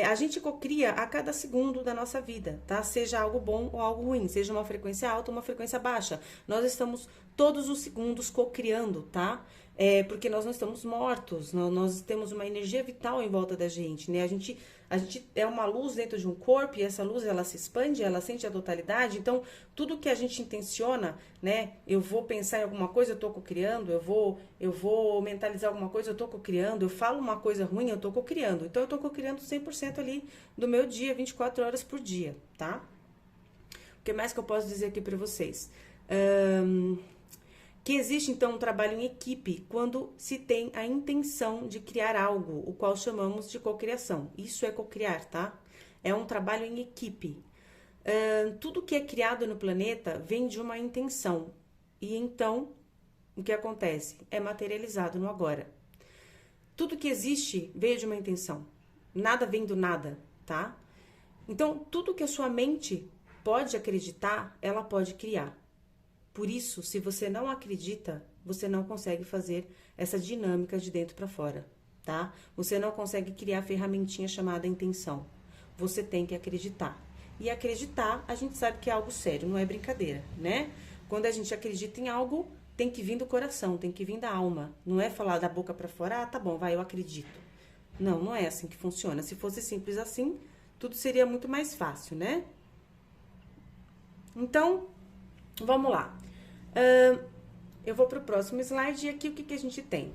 a gente cocria a cada segundo da nossa vida, tá? Seja algo bom ou algo ruim, seja uma frequência alta ou uma frequência baixa. Nós estamos todos os segundos cocriando, tá? Porque nós não estamos mortos, nós temos uma energia vital em volta da gente, né? A gente é uma luz dentro de um corpo e essa luz, ela se expande, ela sente a totalidade. Então, tudo que a gente intenciona, né? Eu vou pensar em alguma coisa, eu tô cocriando. Eu vou mentalizar alguma coisa, eu tô cocriando. Eu falo uma coisa ruim, eu tô cocriando. Então, eu tô cocriando 100% ali do meu dia, 24 horas por dia, tá? O que mais que eu posso dizer aqui pra vocês? Que existe, então, um trabalho em equipe quando se tem a intenção de criar algo, o qual chamamos de cocriação. Isso é cocriar, tá? É um trabalho em equipe. Tudo que é criado no planeta vem de uma intenção. E então, o que acontece? É materializado no agora. Tudo que existe veio de uma intenção. Nada vem do nada, tá? Então, tudo que a sua mente pode acreditar, ela pode criar. Por isso, se você não acredita, você não consegue fazer essa dinâmica de dentro para fora, tá? Você não consegue criar a ferramentinha chamada intenção. Você tem que acreditar. E acreditar, a gente sabe que é algo sério, não é brincadeira, né? Quando a gente acredita em algo, tem que vir do coração, tem que vir da alma. Não é falar da boca para fora, ah, tá bom, vai, eu acredito. Não, não é assim que funciona. Se fosse simples assim, tudo seria muito mais fácil, né? Então, vamos lá. Eu vou para o próximo slide e aqui o que a gente tem?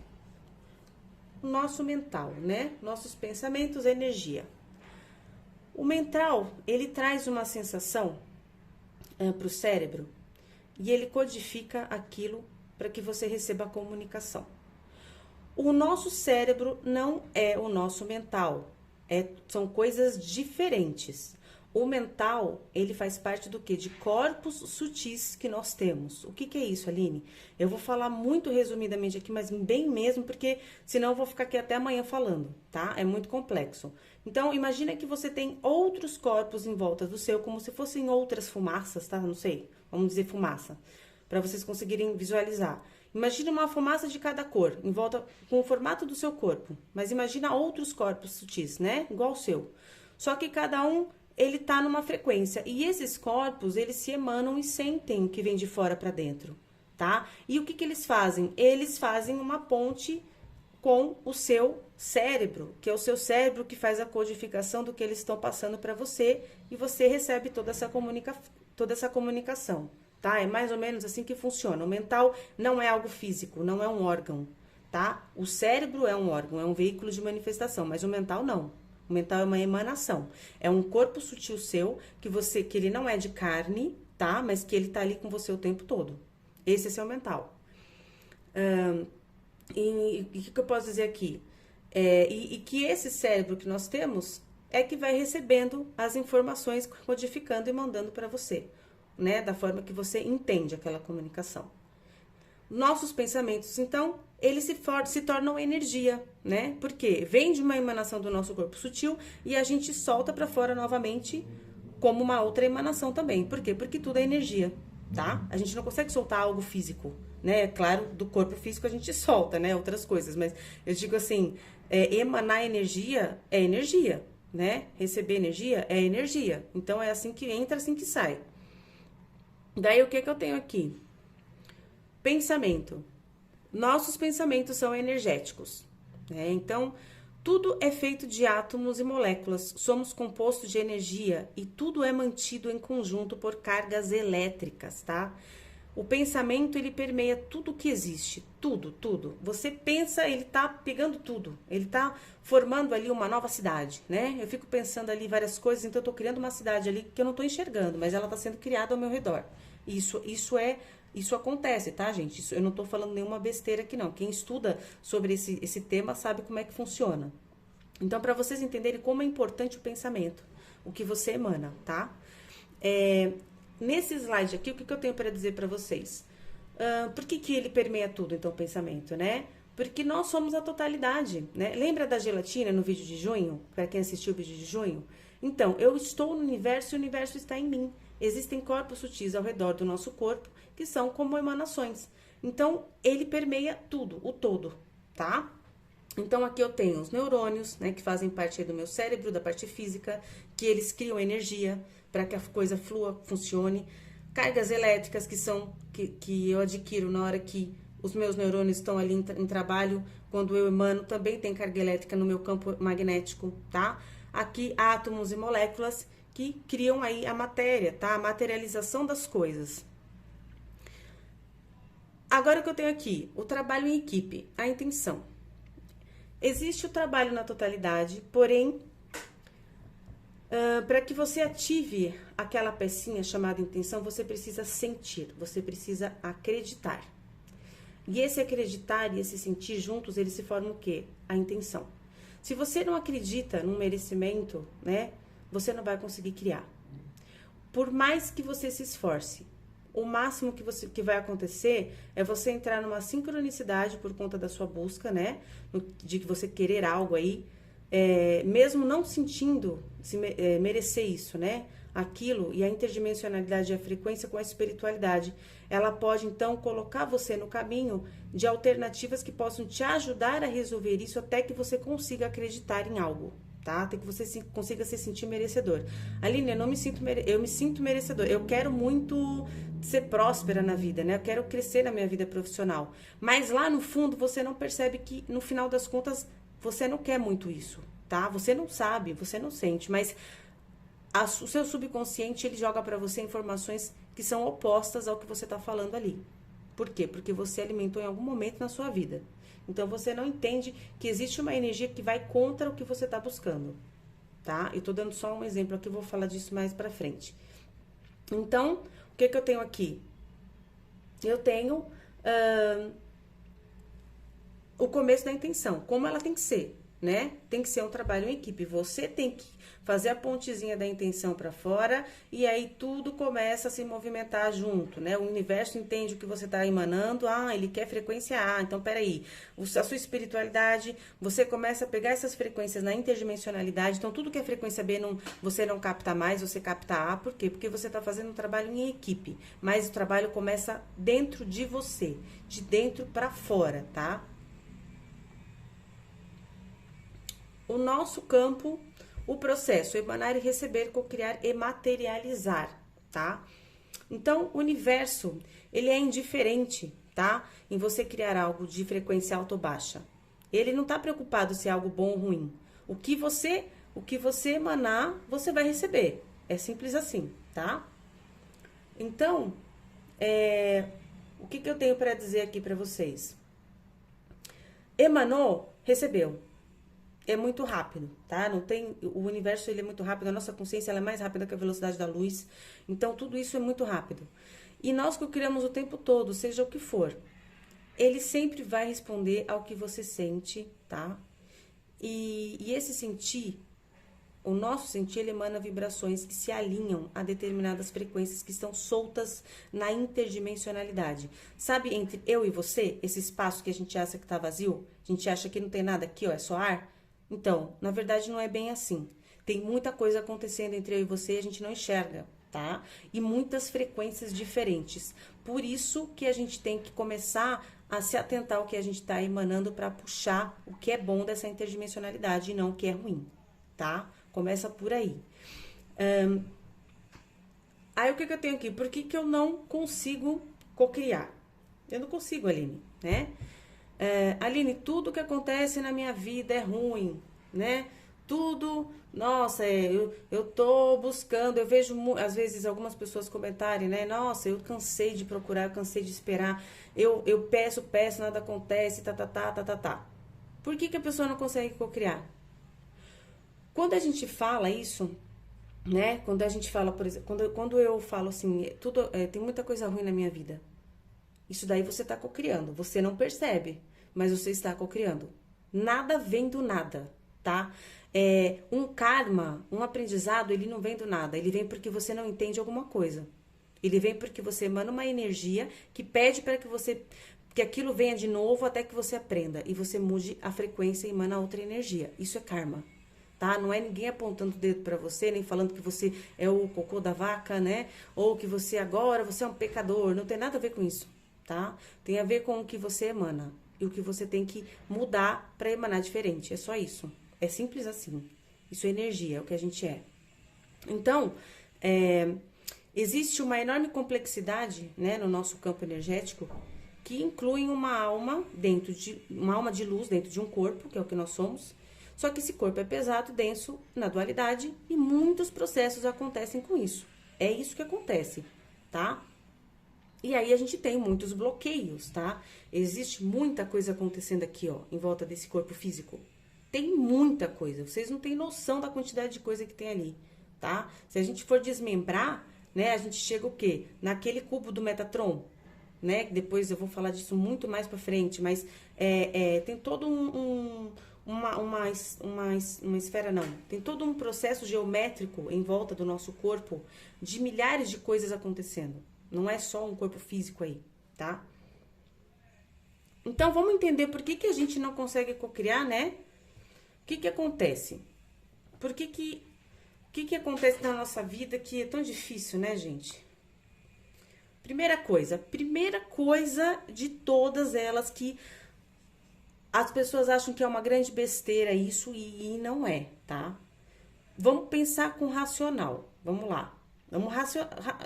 O nosso mental, né? Nossos pensamentos, energia. O mental, ele traz uma sensação para o cérebro e ele codifica aquilo para que você receba a comunicação. O nosso cérebro não é o nosso mental, são coisas diferentes. O mental, ele faz parte do quê? De corpos sutis que nós temos. O que é isso, Aline? Eu vou falar muito resumidamente aqui, mas bem mesmo, porque senão eu vou ficar aqui até amanhã falando, tá? É muito complexo. Então, imagina que você tem outros corpos em volta do seu, como se fossem outras fumaças, tá? Não sei, vamos dizer fumaça, para vocês conseguirem visualizar. Imagina uma fumaça de cada cor, em volta, com o formato do seu corpo. Mas imagina outros corpos sutis, né? Igual o seu. Só que cada um, ele tá numa frequência. E esses corpos, eles se emanam e sentem o que vem de fora para dentro, tá? E o que eles fazem? Eles fazem uma ponte com o seu cérebro, que é o seu cérebro que faz a codificação do que eles estão passando para você. E você recebe toda essa comunicação. Tá? É mais ou menos assim que funciona. O mental não é algo físico, não é um órgão, tá? O cérebro é um órgão, é um veículo de manifestação, mas o mental não. O mental é uma emanação. É um corpo sutil seu que ele não é de carne, tá? Mas que ele tá ali com você o tempo todo. Esse é seu mental. E o que eu posso dizer aqui? E que esse cérebro que nós temos é que vai recebendo as informações, codificando e mandando para você, né, da forma que você entende aquela comunicação. Nossos pensamentos, então, eles se tornam energia, né? Porque vem de uma emanação do nosso corpo sutil e a gente solta para fora novamente como uma outra emanação também. Por quê? Porque tudo é energia, tá? A gente não consegue soltar algo físico, né? Claro, do corpo físico a gente solta, né? Outras coisas, mas eu digo assim, emanar energia é energia, né? Receber energia é energia. Então, é assim que entra, assim que sai. Daí, o que eu tenho aqui? Pensamento. Nossos pensamentos são energéticos, né? Então, tudo é feito de átomos e moléculas. Somos compostos de energia e tudo é mantido em conjunto por cargas elétricas, tá? O pensamento, ele permeia tudo que existe. Tudo, tudo. Você pensa, ele tá pegando tudo. Ele tá formando ali uma nova cidade, né? Eu fico pensando ali várias coisas, então eu tô criando uma cidade ali que eu não tô enxergando, mas ela tá sendo criada ao meu redor. Isso acontece, tá, gente? Eu não tô falando nenhuma besteira aqui, não. Quem estuda sobre esse tema sabe como é que funciona. Então, para vocês entenderem como é importante o pensamento, o que você emana, tá? Nesse slide aqui, o que eu tenho para dizer para vocês? Por que ele permeia tudo, então, o pensamento, né? Porque nós somos a totalidade, né? Lembra da gelatina no vídeo de junho? Para quem assistiu o vídeo de junho? Então, eu estou no universo e o universo está em mim. Existem corpos sutis ao redor do nosso corpo que são como emanações. Então, ele permeia tudo, o todo, tá? Então, aqui eu tenho os neurônios, né, que fazem parte aí do meu cérebro, da parte física, que eles criam energia para que a coisa flua, funcione. Cargas elétricas que eu adquiro na hora que os meus neurônios estão ali em trabalho, quando eu emano, também tem carga elétrica no meu campo magnético, tá? Aqui, átomos e moléculas que criam aí a matéria, tá? A materialização das coisas. Agora que eu tenho aqui, o trabalho em equipe, a intenção. Existe o trabalho na totalidade, porém, para que você ative aquela pecinha chamada intenção, você precisa sentir, você precisa acreditar. E esse acreditar e esse sentir juntos, eles se formam o quê? A intenção. Se você não acredita num merecimento, né, você não vai conseguir criar. Por mais que você se esforce, o máximo que vai acontecer é você entrar numa sincronicidade por conta da sua busca, né, de que você querer algo aí, mesmo não sentindo merecer isso, né? Aquilo e a interdimensionalidade e a frequência com a espiritualidade, ela pode então colocar você no caminho de alternativas que possam te ajudar a resolver isso até que você consiga acreditar em algo, tá? Até que você consiga se sentir merecedor. Aline, eu me sinto merecedor. Eu quero muito ser próspera na vida, né? Eu quero crescer na minha vida profissional. Mas lá no fundo você não percebe que no final das contas você não quer muito isso, tá? Você não sabe, você não sente, mas o seu subconsciente, ele joga para você informações que são opostas ao que você tá falando ali. Por quê? Porque você alimentou em algum momento na sua vida. Então, você não entende que existe uma energia que vai contra o que você tá buscando, tá? Eu tô dando só um exemplo aqui, eu vou falar disso mais pra frente. Então, o que eu tenho aqui? Eu tenho o começo da intenção, como ela tem que ser, né? Tem que ser um trabalho em equipe. Você tem que fazer a pontezinha da intenção para fora e aí tudo começa a se movimentar junto, né? O universo entende o que você está emanando. Ah, ele quer frequência A. Então, peraí. A sua espiritualidade, você começa a pegar essas frequências na interdimensionalidade. Então, tudo que é frequência B, você não capta mais, você capta A. Por quê? Porque você está fazendo um trabalho em equipe. Mas o trabalho começa dentro de você, de dentro para fora, tá? O nosso campo, o processo, emanar e receber, cocriar e materializar, tá? Então, o universo, ele é indiferente, tá? Em você criar algo de frequência alta ou baixa. Ele não tá preocupado se é algo bom ou ruim. O que você emanar, você vai receber. É simples assim, tá? Então, o que eu tenho para dizer aqui para vocês? Emanou, recebeu. É muito rápido, tá? Não tem, o universo, ele é muito rápido, a nossa consciência, ela é mais rápida que a velocidade da luz. Então, tudo isso é muito rápido. E nós que o criamos o tempo todo, seja o que for, ele sempre vai responder ao que você sente, tá? E esse sentir, o nosso sentir, ele emana vibrações que se alinham a determinadas frequências que estão soltas na interdimensionalidade. Sabe, entre eu e você, esse espaço que a gente acha que tá vazio, a gente acha que não tem nada aqui, ó, é só ar. Então, na verdade, não é bem assim. Tem muita coisa acontecendo entre eu e você e a gente não enxerga, tá? E muitas frequências diferentes. Por isso que a gente tem que começar a se atentar ao que a gente está emanando para puxar o que é bom dessa interdimensionalidade e não o que é ruim, tá? Começa por aí. Aí, o que eu tenho aqui? Por que eu não consigo cocriar? Eu não consigo, Aline, né? Aline, tudo que acontece na minha vida é ruim, né? Tudo, nossa, eu tô buscando, eu vejo às vezes algumas pessoas comentarem, né? Nossa, eu cansei de procurar, eu cansei de esperar, eu peço, nada acontece, tá. Por que a pessoa não consegue cocriar? Quando a gente fala isso, né? Quando a gente fala, por exemplo, quando eu falo assim, tem muita coisa ruim na minha vida. Isso daí você está cocriando. Você não percebe, mas você está cocriando. Nada vem do nada, tá? Um karma, um aprendizado, ele não vem do nada. Ele vem porque você não entende alguma coisa. Ele vem porque você emana uma energia que pede para que aquilo venha de novo até que você aprenda. E você mude a frequência e emana outra energia. Isso é karma, tá? Não é ninguém apontando o dedo pra você, nem falando que você é o cocô da vaca, né? Ou que você é um pecador. Não tem nada a ver com isso. Tá? Tem a ver com o que você emana e o que você tem que mudar para emanar diferente. É só isso. É simples assim. Isso é energia, é o que a gente é. Então, existe uma enorme complexidade, né, no nosso campo energético que inclui uma alma de luz dentro de um corpo, que é o que nós somos. Só que esse corpo é pesado, denso, na dualidade e muitos processos acontecem com isso. É isso que acontece, tá? E aí a gente tem muitos bloqueios, tá? Existe muita coisa acontecendo aqui, ó, em volta desse corpo físico. Tem muita coisa. Vocês não têm noção da quantidade de coisa que tem ali, tá? Se a gente for desmembrar, né, a gente chega o quê? Naquele cubo do Metatron, né? Depois eu vou falar disso muito mais pra frente, mas tem todo uma esfera, não. Tem todo um processo geométrico em volta do nosso corpo de milhares de coisas acontecendo. Não é só um corpo físico aí, tá? Então, vamos entender por que a gente não consegue cocriar, né? que que acontece? O que acontece na nossa vida que é tão difícil, né, gente? Primeira coisa de todas elas que as pessoas acham que é uma grande besteira isso e não é, tá? Vamos pensar com racional. Vamos lá. Vamos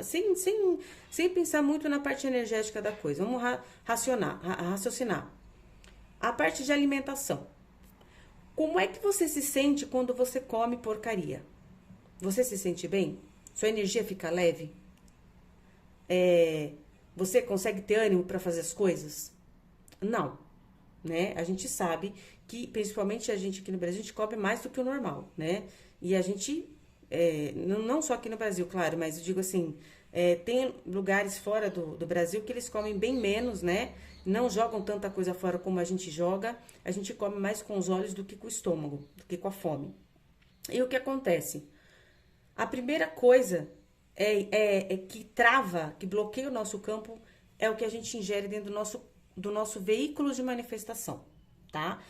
sem pensar muito na parte energética da coisa. Vamos raciocinar. A parte de alimentação. Como é que você se sente quando você come porcaria? Você se sente bem? Sua energia fica leve? Você consegue ter ânimo para fazer as coisas? Não, né? A gente sabe que, principalmente a gente aqui no Brasil, a gente come mais do que o normal, né? E a gente, não só aqui no Brasil, claro, mas eu digo assim, tem lugares fora do Brasil que eles comem bem menos, né? Não jogam tanta coisa fora como a gente joga. A gente come mais com os olhos do que com o estômago, do que com a fome. E o que acontece? A primeira coisa que trava, que bloqueia o nosso campo, é o que a gente ingere dentro do nosso veículo de manifestação, tá?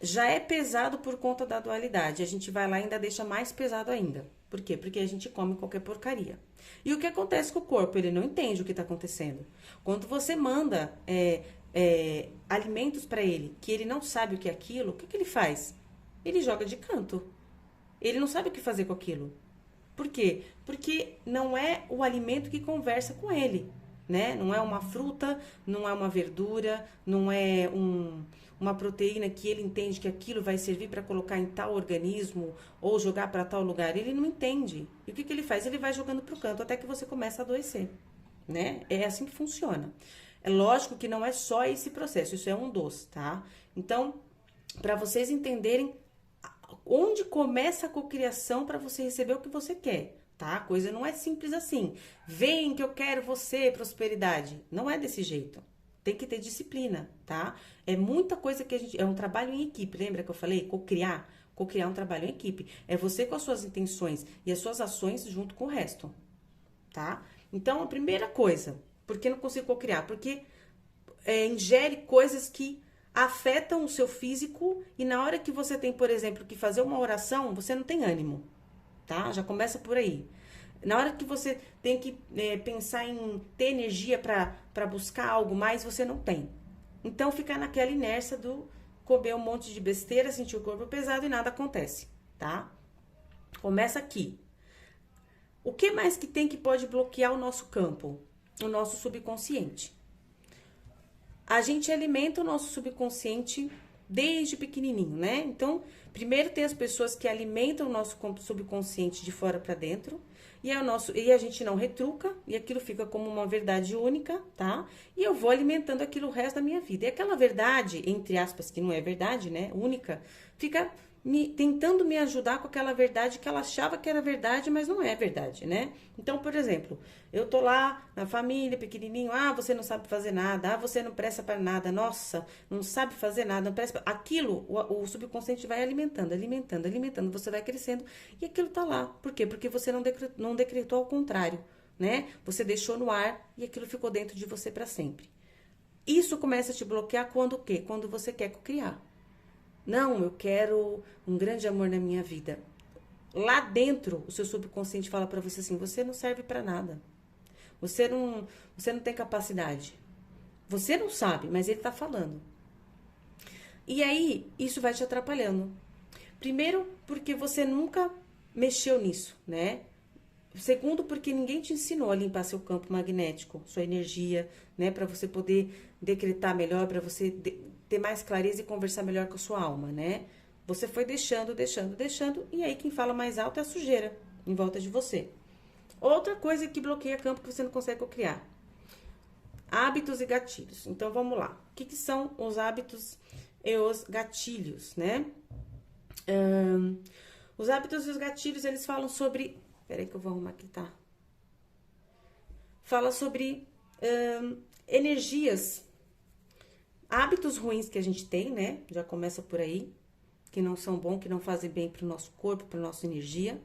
Já é pesado por conta da dualidade. A gente vai lá e ainda deixa mais pesado ainda. Por quê? Porque a gente come qualquer porcaria. E o que acontece com o corpo? Ele não entende o que está acontecendo. Quando você manda alimentos para ele, que ele não sabe o que é aquilo, o que ele faz? Ele joga de canto. Ele não sabe o que fazer com aquilo. Por quê? Porque não é o alimento que conversa com ele, né? Não é uma fruta, não é uma verdura, não é uma proteína que ele entende que aquilo vai servir para colocar em tal organismo ou jogar para tal lugar. Ele não entende. E o que ele faz? Ele vai jogando para o canto até que você começa a adoecer, né? É assim que funciona. É lógico que não é só esse processo, isso é um dos, tá? Então, para vocês entenderem onde começa a cocriação para você receber o que você quer, tá? A coisa não é simples assim. Vem que eu quero você, prosperidade. Não é desse jeito. Tem que ter disciplina, tá? É muita coisa que a gente... É um trabalho em equipe, lembra que eu falei? Cocriar. Cocriar é um trabalho em equipe. É você com as suas intenções e as suas ações junto com o resto, tá? Então, a primeira coisa, por que não consigo cocriar? Porque ingere coisas que afetam o seu físico e na hora que você tem, por exemplo, que fazer uma oração, você não tem ânimo, tá? Já começa por aí. Na hora que você tem que pensar em ter energia para buscar algo mais, você não tem. Então, fica naquela inércia do comer um monte de besteira, sentir o corpo pesado e nada acontece, tá? Começa aqui. O que mais que tem que pode bloquear o nosso campo? O nosso subconsciente. A gente alimenta o nosso subconsciente desde pequenininho, né? Então, primeiro tem as pessoas que alimentam o nosso subconsciente de fora para dentro e a gente não retruca e aquilo fica como uma verdade única, tá? E eu vou alimentando aquilo o resto da minha vida. E aquela verdade, entre aspas, que não é verdade, né? Única, fica tentando me ajudar com aquela verdade que ela achava que era verdade, mas não é verdade, né? Então, por exemplo, eu tô lá na família, pequenininho, você não sabe fazer nada, você não presta para nada, nossa, não sabe fazer nada, não presta. Aquilo, o subconsciente vai alimentando, você vai crescendo e aquilo tá lá. Por quê? Porque você não decretou ao contrário, né? Você deixou no ar e aquilo ficou dentro de você para sempre. Isso começa a te bloquear quando o quê? Quando você quer criar. Não, eu quero um grande amor na minha vida. Lá dentro, o seu subconsciente fala pra você assim, você não serve pra nada. Você não tem capacidade. Você não sabe, mas ele tá falando. E aí, isso vai te atrapalhando. Primeiro, porque você nunca mexeu nisso, né? Segundo, porque ninguém te ensinou a limpar seu campo magnético, sua energia, né? Pra você poder decretar melhor, pra você ter mais clareza e conversar melhor com a sua alma, né? Você foi deixando, e aí quem fala mais alto é a sujeira em volta de você. Outra coisa que bloqueia campo que você não consegue cocriar. Hábitos e gatilhos. Então, vamos lá. O que são os hábitos e os gatilhos, né? Os hábitos e os gatilhos, eles falam sobre... Peraí que eu vou arrumar aqui, tá? Fala sobre energias, hábitos ruins que a gente tem, né? Já começa por aí, que não são bons, que não fazem bem para o nosso corpo, para nossa energia.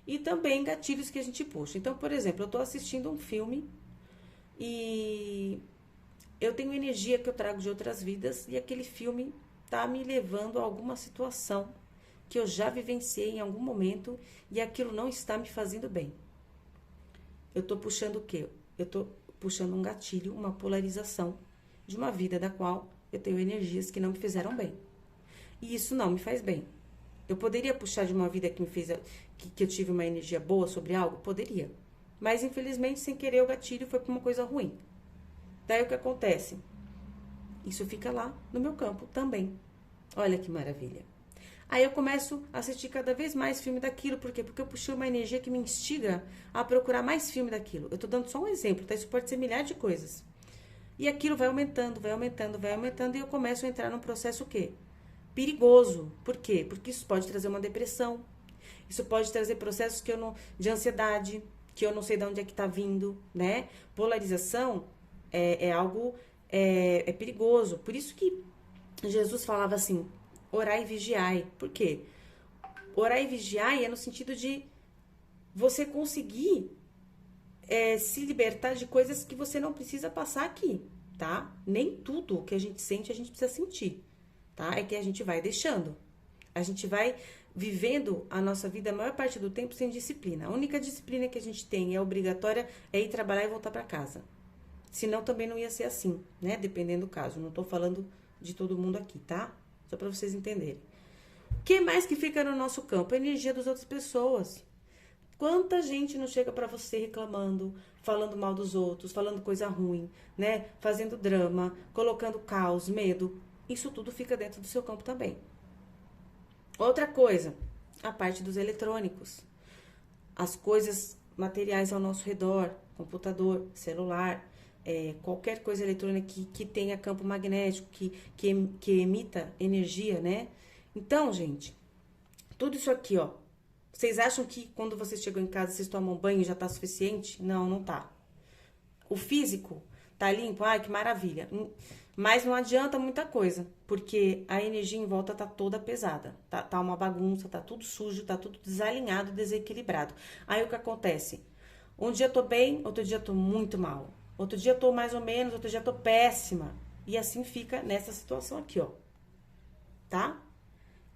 E também gatilhos que a gente puxa. Então, por exemplo, eu tô assistindo um filme e eu tenho energia que eu trago de outras vidas e aquele filme tá me levando a alguma situação que eu já vivenciei em algum momento e aquilo não está me fazendo bem. Eu tô puxando o quê? Eu tô puxando um gatilho, uma polarização de uma vida da qual eu tenho energias que não me fizeram bem. E isso não me faz bem. Eu poderia puxar de uma vida que me fez, que eu tive uma energia boa sobre algo? Poderia. Mas, infelizmente, sem querer, o gatilho foi para uma coisa ruim. Daí, o que acontece? Isso fica lá no meu campo também. Olha que maravilha. Aí eu começo a assistir cada vez mais filme daquilo. Por quê? Porque eu puxei uma energia que me instiga a procurar mais filme daquilo. Eu tô dando só um exemplo, tá? Isso pode ser milhares de coisas. E aquilo vai aumentando, vai aumentando, vai aumentando. E eu começo a entrar num processo o quê? Perigoso. Por quê? Porque isso pode trazer uma depressão. Isso pode trazer processos de ansiedade, que eu não sei de onde é que tá vindo, né? Polarização é algo perigoso. Por isso que Jesus falava assim, orai e vigiai. Por quê? Orai e vigiai é no sentido de você conseguir se libertar de coisas que você não precisa passar aqui, tá? Nem tudo que a gente sente, a gente precisa sentir, tá? É que a gente vai deixando. A gente vai vivendo a nossa vida a maior parte do tempo sem disciplina. A única disciplina que a gente tem obrigatória é ir trabalhar e voltar para casa. Senão também não ia ser assim, né? Dependendo do caso. Não tô falando de todo mundo aqui, tá? Só para vocês entenderem. O que mais que fica no nosso campo? A energia das outras pessoas. Quanta gente não chega para você reclamando, falando mal dos outros, falando coisa ruim, né? Fazendo drama, colocando caos, medo. Isso tudo fica dentro do seu campo também. Outra coisa, a parte dos eletrônicos. As coisas materiais ao nosso redor, computador, celular, qualquer coisa eletrônica que tenha campo magnético, que emita energia, né? Então, gente, tudo isso aqui, ó. Vocês acham que quando vocês chegam em casa, vocês tomam banho e já tá suficiente? Não, não tá. O físico tá limpo? Ai, que maravilha. Mas não adianta muita coisa, porque a energia em volta tá toda pesada. Tá uma bagunça, tá tudo sujo, tá tudo desalinhado, desequilibrado. Aí o que acontece? Um dia eu tô bem, outro dia eu tô muito mal. Outro dia eu tô mais ou menos, outro dia eu tô péssima. E assim fica nessa situação aqui, ó. Tá?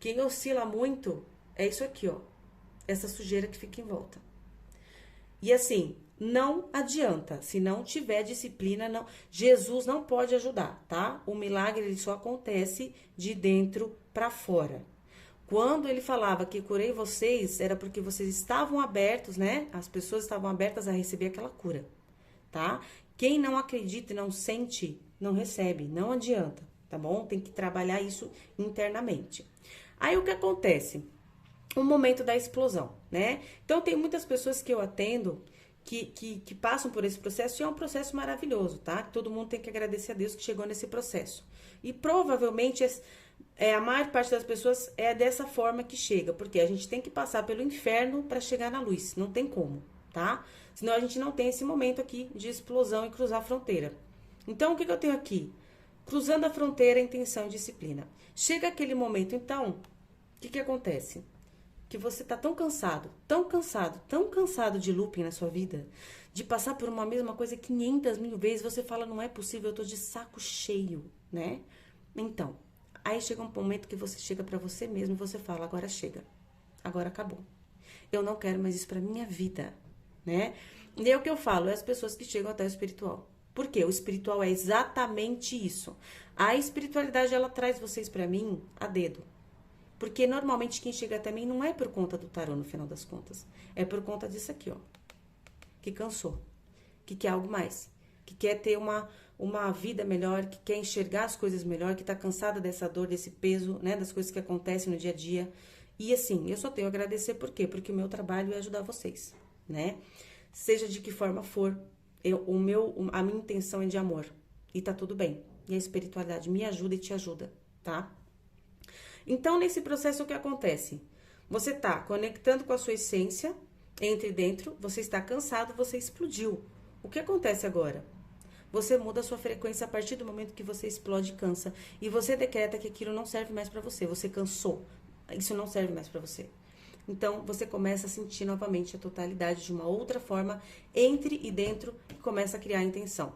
Quem oscila muito é isso aqui, ó. Essa sujeira que fica em volta. E assim, não adianta. Se não tiver disciplina, não. Jesus não pode ajudar, tá? O milagre ele só acontece de dentro para fora. Quando ele falava que curei vocês, era porque vocês estavam abertos, né? As pessoas estavam abertas a receber aquela cura, tá? Quem não acredita e não sente, não recebe. Não adianta, tá bom? Tem que trabalhar isso internamente. Aí o que acontece? O momento da explosão, né? Então, tem muitas pessoas que eu atendo que passam por esse processo e é um processo maravilhoso, tá? Todo mundo tem que agradecer a Deus que chegou nesse processo. E provavelmente a maior parte das pessoas é dessa forma que chega, porque a gente tem que passar pelo inferno para chegar na luz, não tem como, tá? Senão a gente não tem esse momento aqui de explosão e cruzar a fronteira. Então, o que eu tenho aqui? Cruzando a fronteira, intenção e disciplina. Chega aquele momento, então, o que acontece? Que você tá tão cansado, tão cansado, tão cansado de looping na sua vida, de passar por uma mesma coisa 500 mil vezes, você fala, não é possível, eu tô de saco cheio, né? Então, aí chega um momento que você chega pra você mesmo e você fala, agora chega, agora acabou. Eu não quero mais isso pra minha vida, né? E é o que eu falo, é as pessoas que chegam até o espiritual. Por quê? O espiritual é exatamente isso. A espiritualidade, ela traz vocês pra mim a dedo. Porque normalmente quem chega até mim não é por conta do tarô, no final das contas. É por conta disso aqui, ó. Que cansou. Que quer algo mais. Que quer ter uma vida melhor. Que quer enxergar as coisas melhor. Que tá cansada dessa dor, desse peso, né? Das coisas que acontecem no dia a dia. E assim, eu só tenho a agradecer por quê? Porque o meu trabalho é ajudar vocês, né? Seja de que forma for. A minha intenção é de amor. E tá tudo bem. E a espiritualidade me ajuda e te ajuda, tá? Então, nesse processo, o que acontece? Você está conectando com a sua essência, entre dentro, você está cansado, você explodiu. O que acontece agora? Você muda a sua frequência a partir do momento que você explode e cansa. E você decreta que aquilo não serve mais para você. Você cansou. Isso não serve mais para você. Então, você começa a sentir novamente a totalidade de uma outra forma, entre e dentro, e começa a criar a intenção.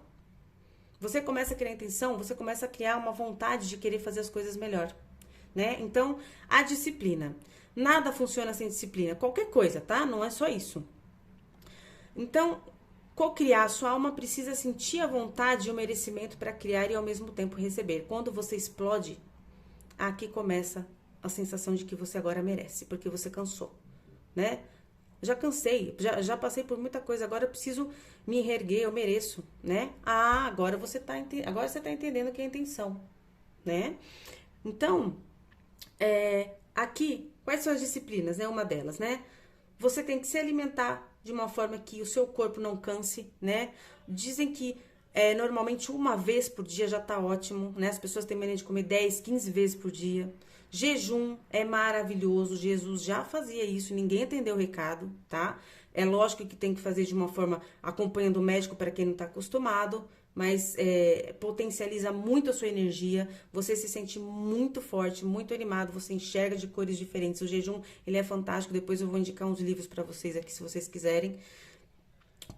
Você começa a criar a intenção, você começa a criar uma vontade de querer fazer as coisas melhor. né? Então, a disciplina. Nada funciona sem disciplina. Qualquer coisa, tá? Não é só isso. Então, co-criar, sua alma precisa sentir a vontade e o merecimento para criar e ao mesmo tempo receber. Quando você explode, aqui começa a sensação de que você agora merece, porque você cansou, né? Já cansei, já passei por muita coisa, agora eu preciso me reerguer, eu mereço, né? Ah, agora você tá entendendo que é a intenção, né? Então, aqui, quais são as disciplinas, né? Uma delas, né? Você tem que se alimentar de uma forma que o seu corpo não canse, né? Dizem que normalmente uma vez por dia já tá ótimo, né? As pessoas têm mania de comer 10, 15 vezes por dia. Jejum é maravilhoso, Jesus já fazia isso, ninguém entendeu o recado, tá? É lógico que tem que fazer de uma forma acompanhando o médico para quem não tá acostumado, mas potencializa muito a sua energia, você se sente muito forte, muito animado, você enxerga de cores diferentes. O jejum, ele é fantástico, depois eu vou indicar uns livros para vocês aqui, se vocês quiserem.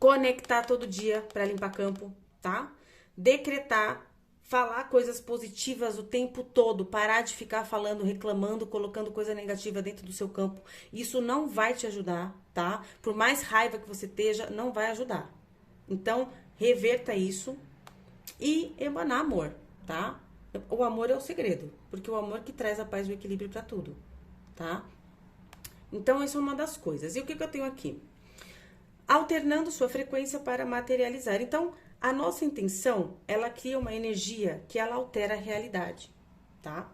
Conectar todo dia para limpar campo, tá? Decretar, falar coisas positivas o tempo todo, parar de ficar falando, reclamando, colocando coisa negativa dentro do seu campo. Isso não vai te ajudar, tá? Por mais raiva que você esteja, não vai ajudar. Então, reverta isso e emanar amor, tá? O amor é o segredo, porque o amor que traz a paz e o equilíbrio para tudo, tá? Então, isso é uma das coisas. E o que eu tenho aqui? Alternando sua frequência para materializar. Então, a nossa intenção, ela cria uma energia que ela altera a realidade, tá?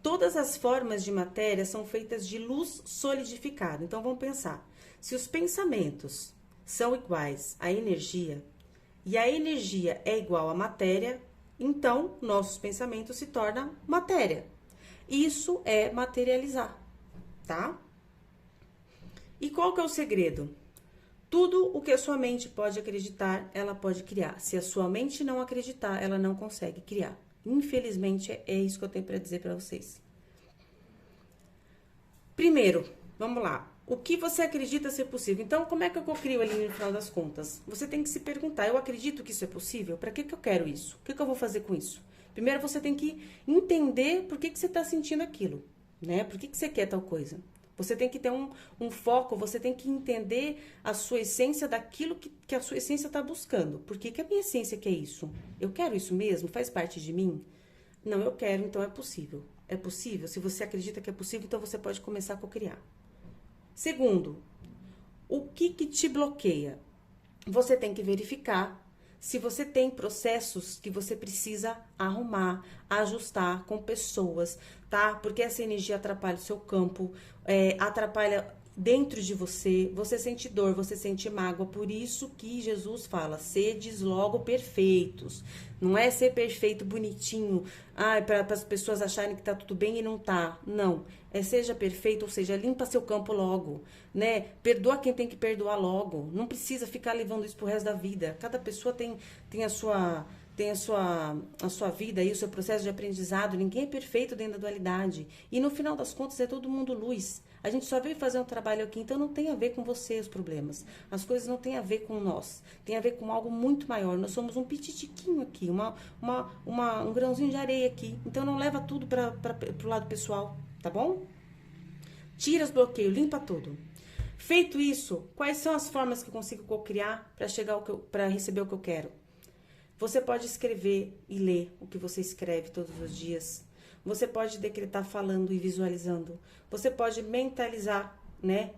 Todas as formas de matéria são feitas de luz solidificada. Então, vamos pensar. Se os pensamentos são iguais à energia, e a energia é igual à matéria, então nossos pensamentos se tornam matéria. Isso é materializar, tá? E qual que é o segredo? Tudo o que a sua mente pode acreditar, ela pode criar. Se a sua mente não acreditar, ela não consegue criar. Infelizmente, é isso que eu tenho para dizer para vocês. Primeiro, vamos lá. O que você acredita ser possível? Então, como é que eu cocrio ali no final das contas? Você tem que se perguntar, eu acredito que isso é possível? Para que eu quero isso? O que eu vou fazer com isso? Primeiro, você tem que entender por que você está sentindo aquilo, né? Por que você quer tal coisa? Você tem que ter um foco, você tem que entender a sua essência daquilo que a sua essência está buscando. Por que a minha essência quer isso? Eu quero isso mesmo? Faz parte de mim? Não, eu quero, então é possível. É possível? Se você acredita que é possível, então você pode começar a cocriar. Segundo, o que te bloqueia? Você tem que verificar se você tem processos que você precisa arrumar, ajustar com pessoas, tá? Porque essa energia atrapalha o seu campo, atrapalha dentro de você, você sente dor, você sente mágoa, por isso que Jesus fala, sedes logo perfeitos. Não é ser perfeito, bonitinho, para as pessoas acharem que tá tudo bem e não tá. Não, seja perfeito, ou seja, limpa seu campo logo, né? Perdoa quem tem que perdoar logo. Não precisa ficar levando isso pro resto da vida. Cada pessoa tem a sua vida e o seu processo de aprendizado. Ninguém é perfeito dentro da dualidade. E no final das contas é todo mundo luz. A gente só veio fazer um trabalho aqui, então não tem a ver com você os problemas. As coisas não têm a ver com nós. Tem a ver com algo muito maior. Nós somos um pititiquinho aqui, um grãozinho de areia aqui. Então não leva tudo pro lado pessoal, tá bom? Tira os bloqueios, limpa tudo. Feito isso, quais são as formas que eu consigo cocriar para receber o que eu quero? Você pode escrever e ler o que você escreve todos os dias. Você pode decretar falando e visualizando. Você pode mentalizar, né?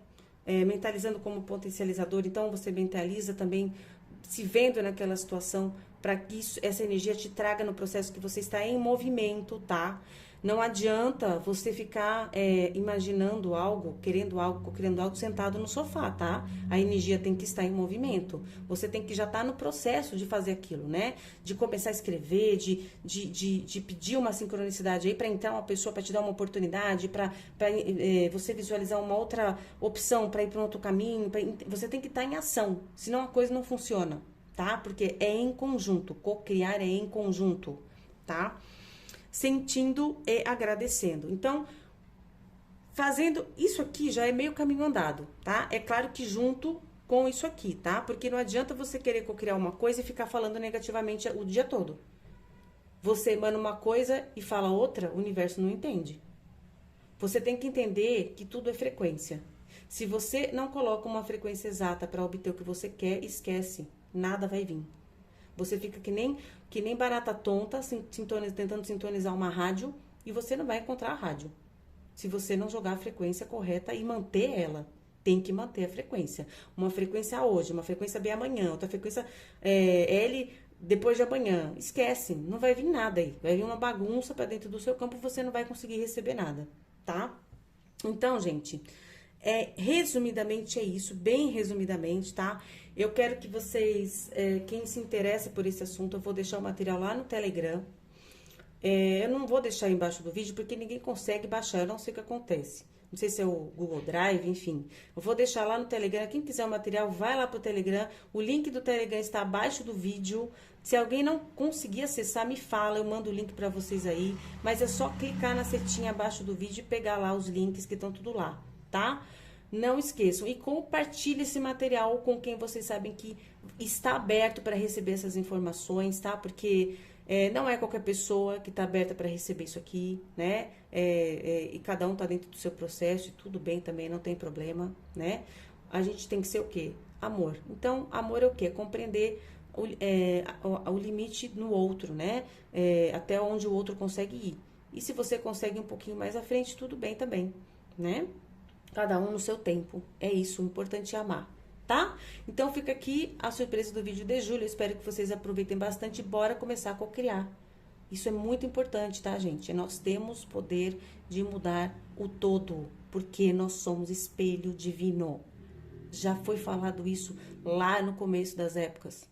Mentalizando como potencializador. Então, você mentaliza também se vendo naquela situação para que essa energia te traga no processo que você está em movimento, tá? Não adianta você ficar imaginando algo, querendo algo, criando algo sentado no sofá, tá? A energia tem que estar em movimento. Você tem que já estar no processo de fazer aquilo, né? De começar a escrever, de pedir uma sincronicidade aí para entrar uma pessoa para te dar uma oportunidade, para você visualizar uma outra opção para ir para um outro caminho. Você tem que estar em ação, senão a coisa não funciona, tá? Porque é em conjunto, co-criar é em conjunto, tá? Sentindo e agradecendo. Então, fazendo isso aqui já é meio caminho andado, tá? É claro que junto com isso aqui, tá? Porque não adianta você querer cocriar uma coisa e ficar falando negativamente o dia todo. Você emana uma coisa e fala outra, o universo não entende, Você tem que entender que tudo é frequência. Se você não coloca uma frequência exata para obter o que você quer, esquece, nada vai vir. Você fica que nem barata tonta, tentando sintonizar uma rádio, e você não vai encontrar a rádio. Se você não jogar a frequência correta e manter ela. Tem que manter a frequência. Uma frequência hoje, uma frequência B amanhã, outra frequência L depois de amanhã. Esquece, não vai vir nada aí. Vai vir uma bagunça para dentro do seu campo e você não vai conseguir receber nada, tá? Então, gente, resumidamente é isso, bem resumidamente, tá? Eu quero que vocês, quem se interessa por esse assunto, eu vou deixar o material lá no Telegram. Eu não vou deixar embaixo do vídeo porque ninguém consegue baixar, eu não sei o que acontece. Não sei se é o Google Drive, enfim. Eu vou deixar lá no Telegram. Quem quiser o material, vai lá pro Telegram. O link do Telegram está abaixo do vídeo. Se alguém não conseguir acessar, me fala. Eu mando o link para vocês aí. Mas é só clicar na setinha abaixo do vídeo e pegar lá os links que estão tudo lá, tá? Não esqueçam. E compartilhe esse material com quem vocês sabem que está aberto para receber essas informações, tá? Porque... não é qualquer pessoa que está aberta para receber isso aqui, né? E cada um está dentro do seu processo, e tudo bem também, não tem problema, né? A gente tem que ser o quê? Amor. Então, amor é o quê? Compreender o limite no outro, né? Até onde o outro consegue ir. E se você consegue um pouquinho mais à frente, tudo bem também, né? Cada um no seu tempo. É isso, o importante é amar. Tá? Então fica aqui a surpresa do vídeo de julho. Eu espero que vocês aproveitem bastante e bora começar a cocriar. Isso é muito importante, tá, gente? Nós temos poder de mudar o todo, porque nós somos espelho divino. Já foi falado isso lá no começo das épocas.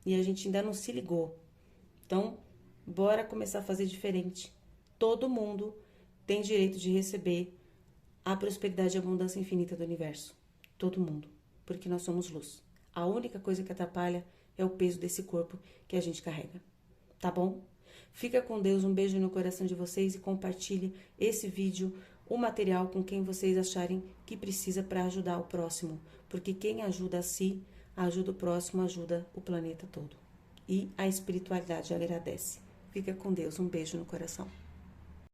E a gente ainda não se ligou. Então, bora começar a fazer diferente. Todo mundo tem direito de receber a prosperidade e a abundância infinita do universo. Todo mundo. Porque nós somos luz. A única coisa que atrapalha é o peso desse corpo que a gente carrega. Tá bom? Fica com Deus, um beijo no coração de vocês e compartilhe esse vídeo, o material com quem vocês acharem que precisa para ajudar o próximo. Porque quem ajuda a si, ajuda o próximo, ajuda o planeta todo. E a espiritualidade agradece. Fica com Deus, um beijo no coração.